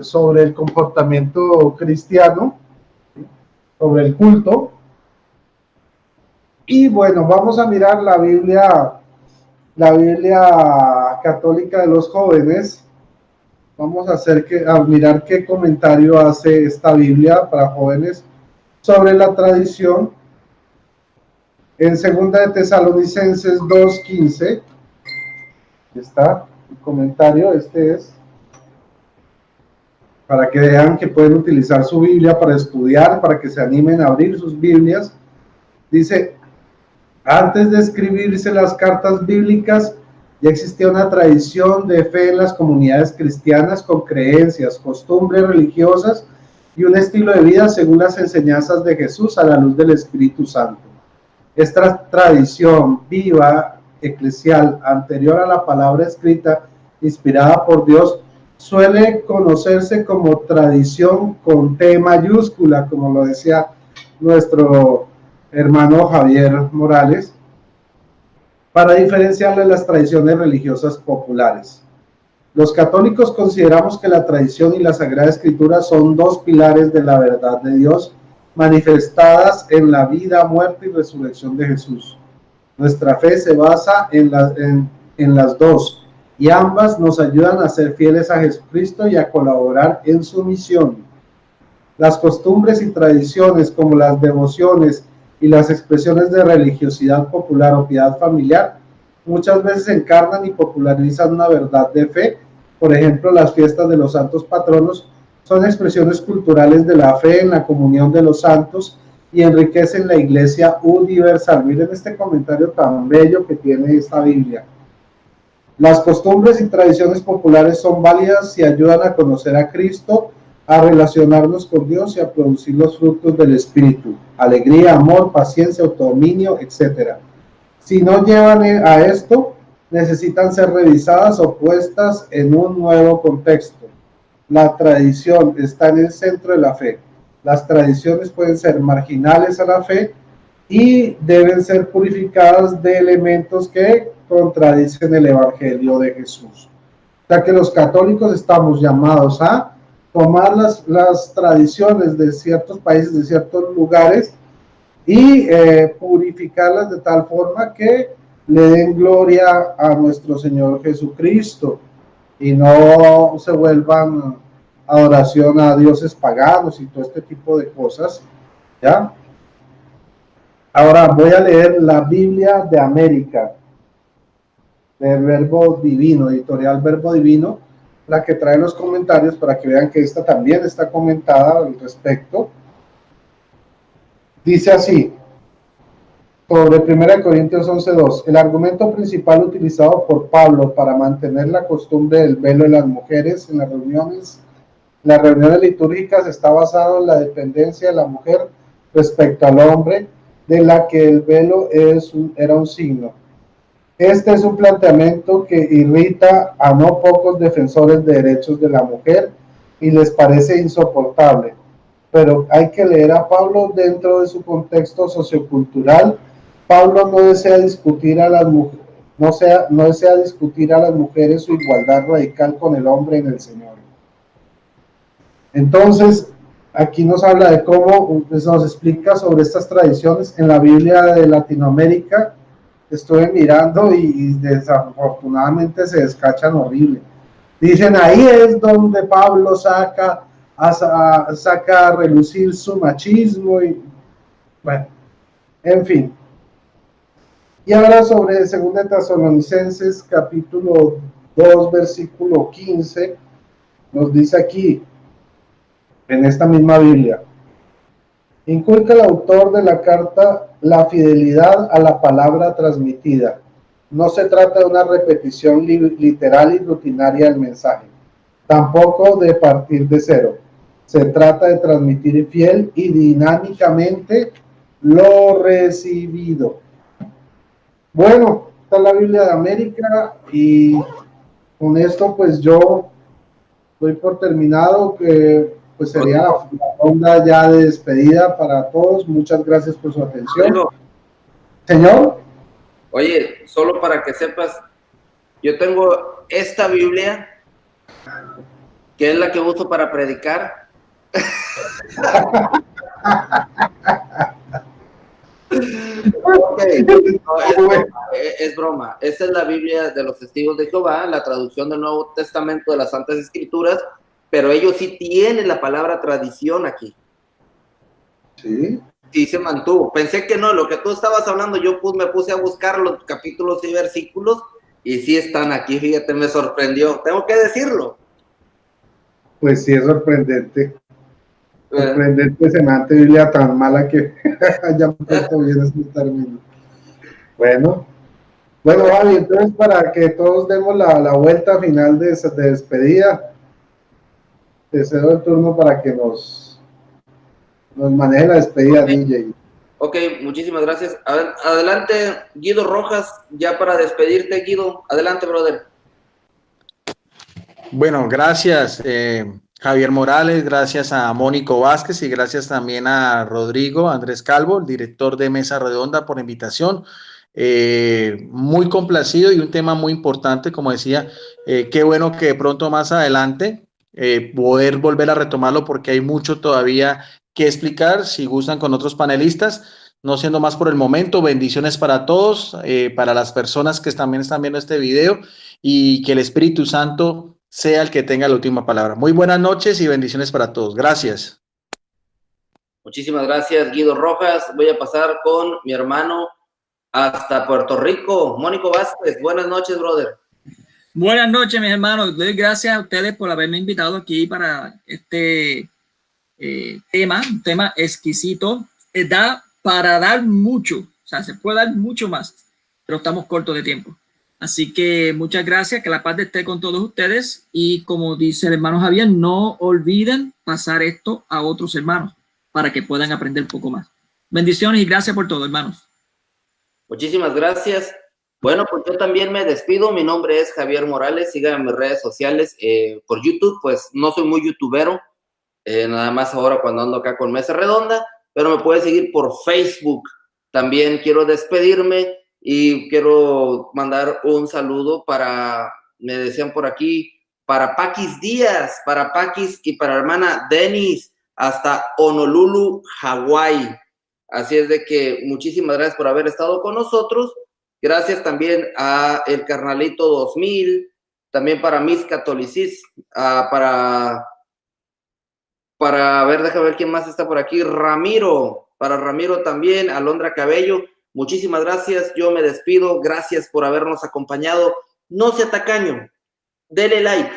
sobre el comportamiento cristiano, sobre el culto. Y bueno, vamos a mirar la Biblia católica de los jóvenes. Vamos a mirar qué comentario hace esta Biblia para jóvenes sobre la tradición. En 2 de Tesalonicenses 2:15 está el comentario. Este es para que vean que pueden utilizar su Biblia para estudiar, para que se animen a abrir sus Biblias. Dice, antes de escribirse las cartas bíblicas, ya existía una tradición de fe en las comunidades cristianas con creencias, costumbres religiosas y un estilo de vida según las enseñanzas de Jesús a la luz del Espíritu Santo. Esta tradición viva, eclesial, anterior a la palabra escrita, inspirada por Dios, suele conocerse como tradición con T mayúscula, como lo decía nuestro hermano Javier Morales, para diferenciarle las tradiciones religiosas populares. Los católicos consideramos que la tradición y la Sagrada Escritura son dos pilares de la verdad de Dios, manifestadas en la vida, muerte y resurrección de Jesús. Nuestra fe se basa en las dos, y ambas nos ayudan a ser fieles a Jesucristo y a colaborar en su misión. Las costumbres y tradiciones, como las devociones y las expresiones de religiosidad popular o piedad familiar, muchas veces encarnan y popularizan una verdad de fe. Por ejemplo, las fiestas de los santos patronos son expresiones culturales de la fe en la comunión de los santos y enriquecen la Iglesia universal. Miren este comentario tan bello que tiene esta Biblia. Las costumbres y tradiciones populares son válidas y ayudan a conocer a Cristo, a relacionarnos con Dios y a producir los frutos del Espíritu: alegría, amor, paciencia, autodominio, etc. Si no llevan a esto, necesitan ser revisadas o puestas en un nuevo contexto. La tradición está en el centro de la fe. Las tradiciones pueden ser marginales a la fe y deben ser purificadas de elementos que contradicen el Evangelio de Jesús. O sea que los católicos estamos llamados a tomar las tradiciones de ciertos países, de ciertos lugares, y purificarlas de tal forma que le den gloria a nuestro Señor Jesucristo y no se vuelvan adoración a dioses paganos y todo este tipo de cosas, ¿ya? Ahora voy a leer la Biblia de América, del Verbo Divino, editorial Verbo Divino, la que trae los comentarios para que vean que esta también está comentada al respecto. Dice así, sobre 1 Corintios 11:2, el argumento principal utilizado por Pablo para mantener la costumbre del velo de las mujeres en las reuniones litúrgicas está basado en la dependencia de la mujer respecto al hombre, de la que el velo era un signo. Este es un planteamiento que irrita a no pocos defensores de derechos de la mujer y les parece insoportable, pero hay que leer a Pablo dentro de su contexto sociocultural. Pablo no desea discutir a las mujeres su igualdad radical con el hombre en el Señor. Entonces, aquí nos habla de cómo, nos explica sobre estas tradiciones en la Biblia de Latinoamérica. Estuve mirando y desafortunadamente se descachan horrible. Dicen, ahí es donde Pablo saca a relucir su machismo y bueno, en fin. Y ahora sobre 2 Tesalonicenses capítulo 2 versículo 15 nos dice aquí en esta misma Biblia: inculca el autor de la carta la fidelidad a la palabra transmitida. No se trata de una repetición literal y rutinaria del mensaje, tampoco de partir de cero. Se trata de transmitir fiel y dinámicamente lo recibido. Bueno, esta es la Biblia de América y con esto pues yo doy por terminado, que pues sería la ronda ya de despedida para todos. Muchas gracias por su atención. Bueno, señor. Oye, solo para que sepas, yo tengo esta Biblia, que es la que uso para predicar. Okay. No, es broma. Esta es la Biblia de los Testigos de Jehová, la traducción del Nuevo Testamento de las Santas Escrituras, pero ellos sí tienen la palabra tradición aquí. Sí. Sí se mantuvo. Pensé que no, lo que tú estabas hablando, yo me puse a buscar los capítulos y versículos y sí están aquí, fíjate, me sorprendió. Tengo que decirlo. Pues sí, es sorprendente. Sorprendente semejante Biblia tan mala que haya puesto bien ese término. Bueno, Javi, entonces para que todos demos la vuelta final de despedida, te cedo el turno para que nos nos maneje la despedida, DJ. Ok, muchísimas gracias. Adelante, Guido Rojas, ya para despedirte, Guido. Adelante, brother. Bueno, gracias, Javier Morales, gracias a Mónico Vázquez y gracias también a Rodrigo Andrés Calvo, el director de Mesa Redonda, por la invitación. Muy complacido y un tema muy importante, como decía, qué bueno que de pronto más adelante poder volver a retomarlo porque hay mucho todavía que explicar, si gustan con otros panelistas. No siendo más por el momento, bendiciones para todos, para las personas que también están viendo este video y que el Espíritu Santo sea el que tenga la última palabra. Muy buenas noches y bendiciones para todos. Gracias. Muchísimas gracias, Guido Rojas. Voy a pasar con mi hermano hasta Puerto Rico, Mónico Vázquez. Buenas noches, brother. Buenas noches, mis hermanos. Doy gracias a ustedes por haberme invitado aquí para este un tema exquisito. Da para dar mucho, o sea, se puede dar mucho más, pero estamos cortos de tiempo. Así que muchas gracias, que la paz esté con todos ustedes y como dice el hermano Javier, no olviden pasar esto a otros hermanos para que puedan aprender un poco más. Bendiciones y gracias por todo, hermanos. Muchísimas gracias. Bueno, pues yo también me despido. Mi nombre es Javier Morales. Síganme en mis redes sociales. Por YouTube, pues no soy muy youtubero. Nada más ahora cuando ando acá con Mesa Redonda. Pero me pueden seguir por Facebook. También quiero despedirme y quiero mandar un saludo para, me decían por aquí, para Paquis Díaz, para Paquis y para la hermana Denis, hasta Honolulu, Hawái. Así es de que muchísimas gracias por haber estado con nosotros. Gracias también a el Carnalito 2000, también para Miss Catolicis, para ver, déjame ver quién más está por aquí, Ramiro, para Ramiro también, Alondra Cabello, muchísimas gracias, yo me despido, gracias por habernos acompañado, no sea tacaño, dele like,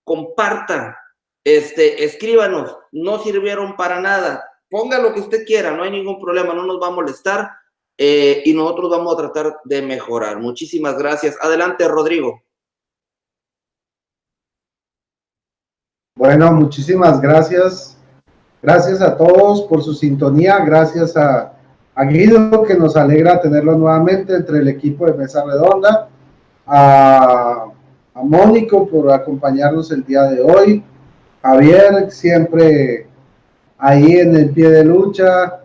comparta, escríbanos, no sirvieron para nada, ponga lo que usted quiera, no hay ningún problema, no nos va a molestar y nosotros vamos a tratar de mejorar, muchísimas gracias, adelante Rodrigo. Bueno, muchísimas gracias. Gracias a todos por su sintonía. Gracias a Guido, que nos alegra tenerlo nuevamente entre el equipo de Mesa Redonda. A Mónico por acompañarnos el día de hoy. Javier, siempre ahí en el pie de lucha.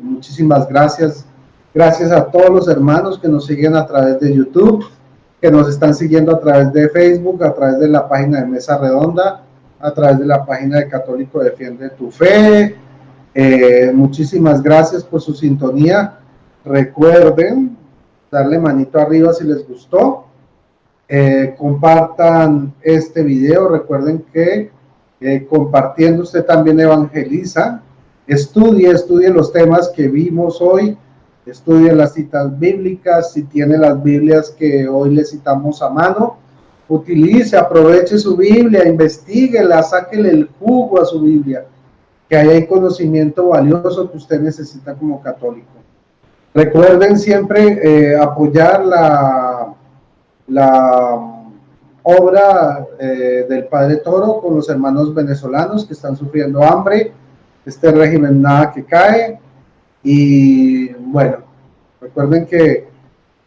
Muchísimas gracias. Gracias a todos los hermanos que nos siguen a través de YouTube, que nos están siguiendo a través de Facebook, a través de la página de Mesa Redonda, a través de la página de Católico Defiende tu Fe. Muchísimas gracias por su sintonía. Recuerden darle manito arriba si les gustó. Compartan este video. Recuerden que compartiendo usted también evangeliza. Estudie los temas que vimos hoy. Estudie las citas bíblicas. Si tiene las Biblias que hoy le citamos a mano, utilice, aproveche su Biblia, investiguela, sáquele el jugo a su Biblia, que ahí hay conocimiento valioso que usted necesita como católico. Recuerden siempre apoyar la obra del Padre Toro con los hermanos venezolanos que están sufriendo hambre, este régimen nada que cae, y bueno, recuerden que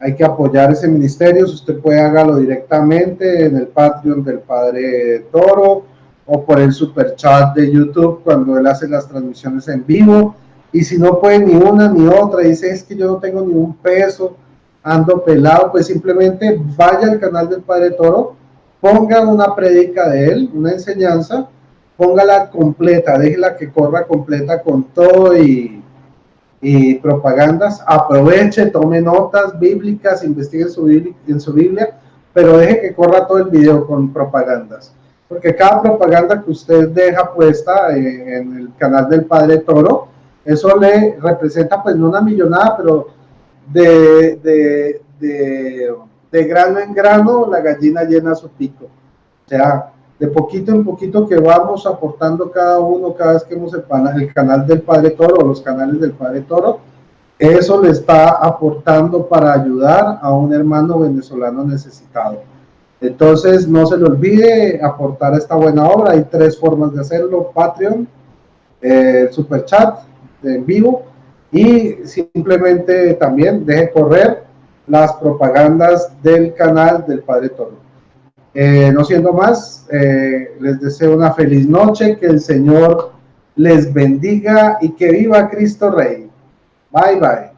hay que apoyar ese ministerio. Si usted puede, hágalo directamente en el Patreon del Padre Toro o por el super chat de YouTube cuando él hace las transmisiones en vivo. Y si no puede ni una ni otra, dice es que yo no tengo ni un peso, ando pelado, pues simplemente vaya al canal del Padre Toro, ponga una prédica de él, una enseñanza, póngala completa, déjela que corra completa con todo y propagandas, aproveche, tome notas bíblicas, investigue en su Biblia, pero deje que corra todo el video con propagandas, porque cada propaganda que usted deja puesta en el canal del Padre Toro, eso le representa pues no una millonada, pero de grano en grano la gallina llena su pico. O sea, de poquito en poquito que vamos aportando cada uno, cada vez que hemos el canal del Padre Toro o los canales del Padre Toro, eso le está aportando para ayudar a un hermano venezolano necesitado. Entonces, no se le olvide aportar a esta buena obra. Hay 3 formas de hacerlo: Patreon, el super chat en vivo y simplemente también deje correr las propagandas del canal del Padre Toro. No siendo más, les deseo una feliz noche, que el Señor les bendiga y que viva Cristo Rey. Bye bye.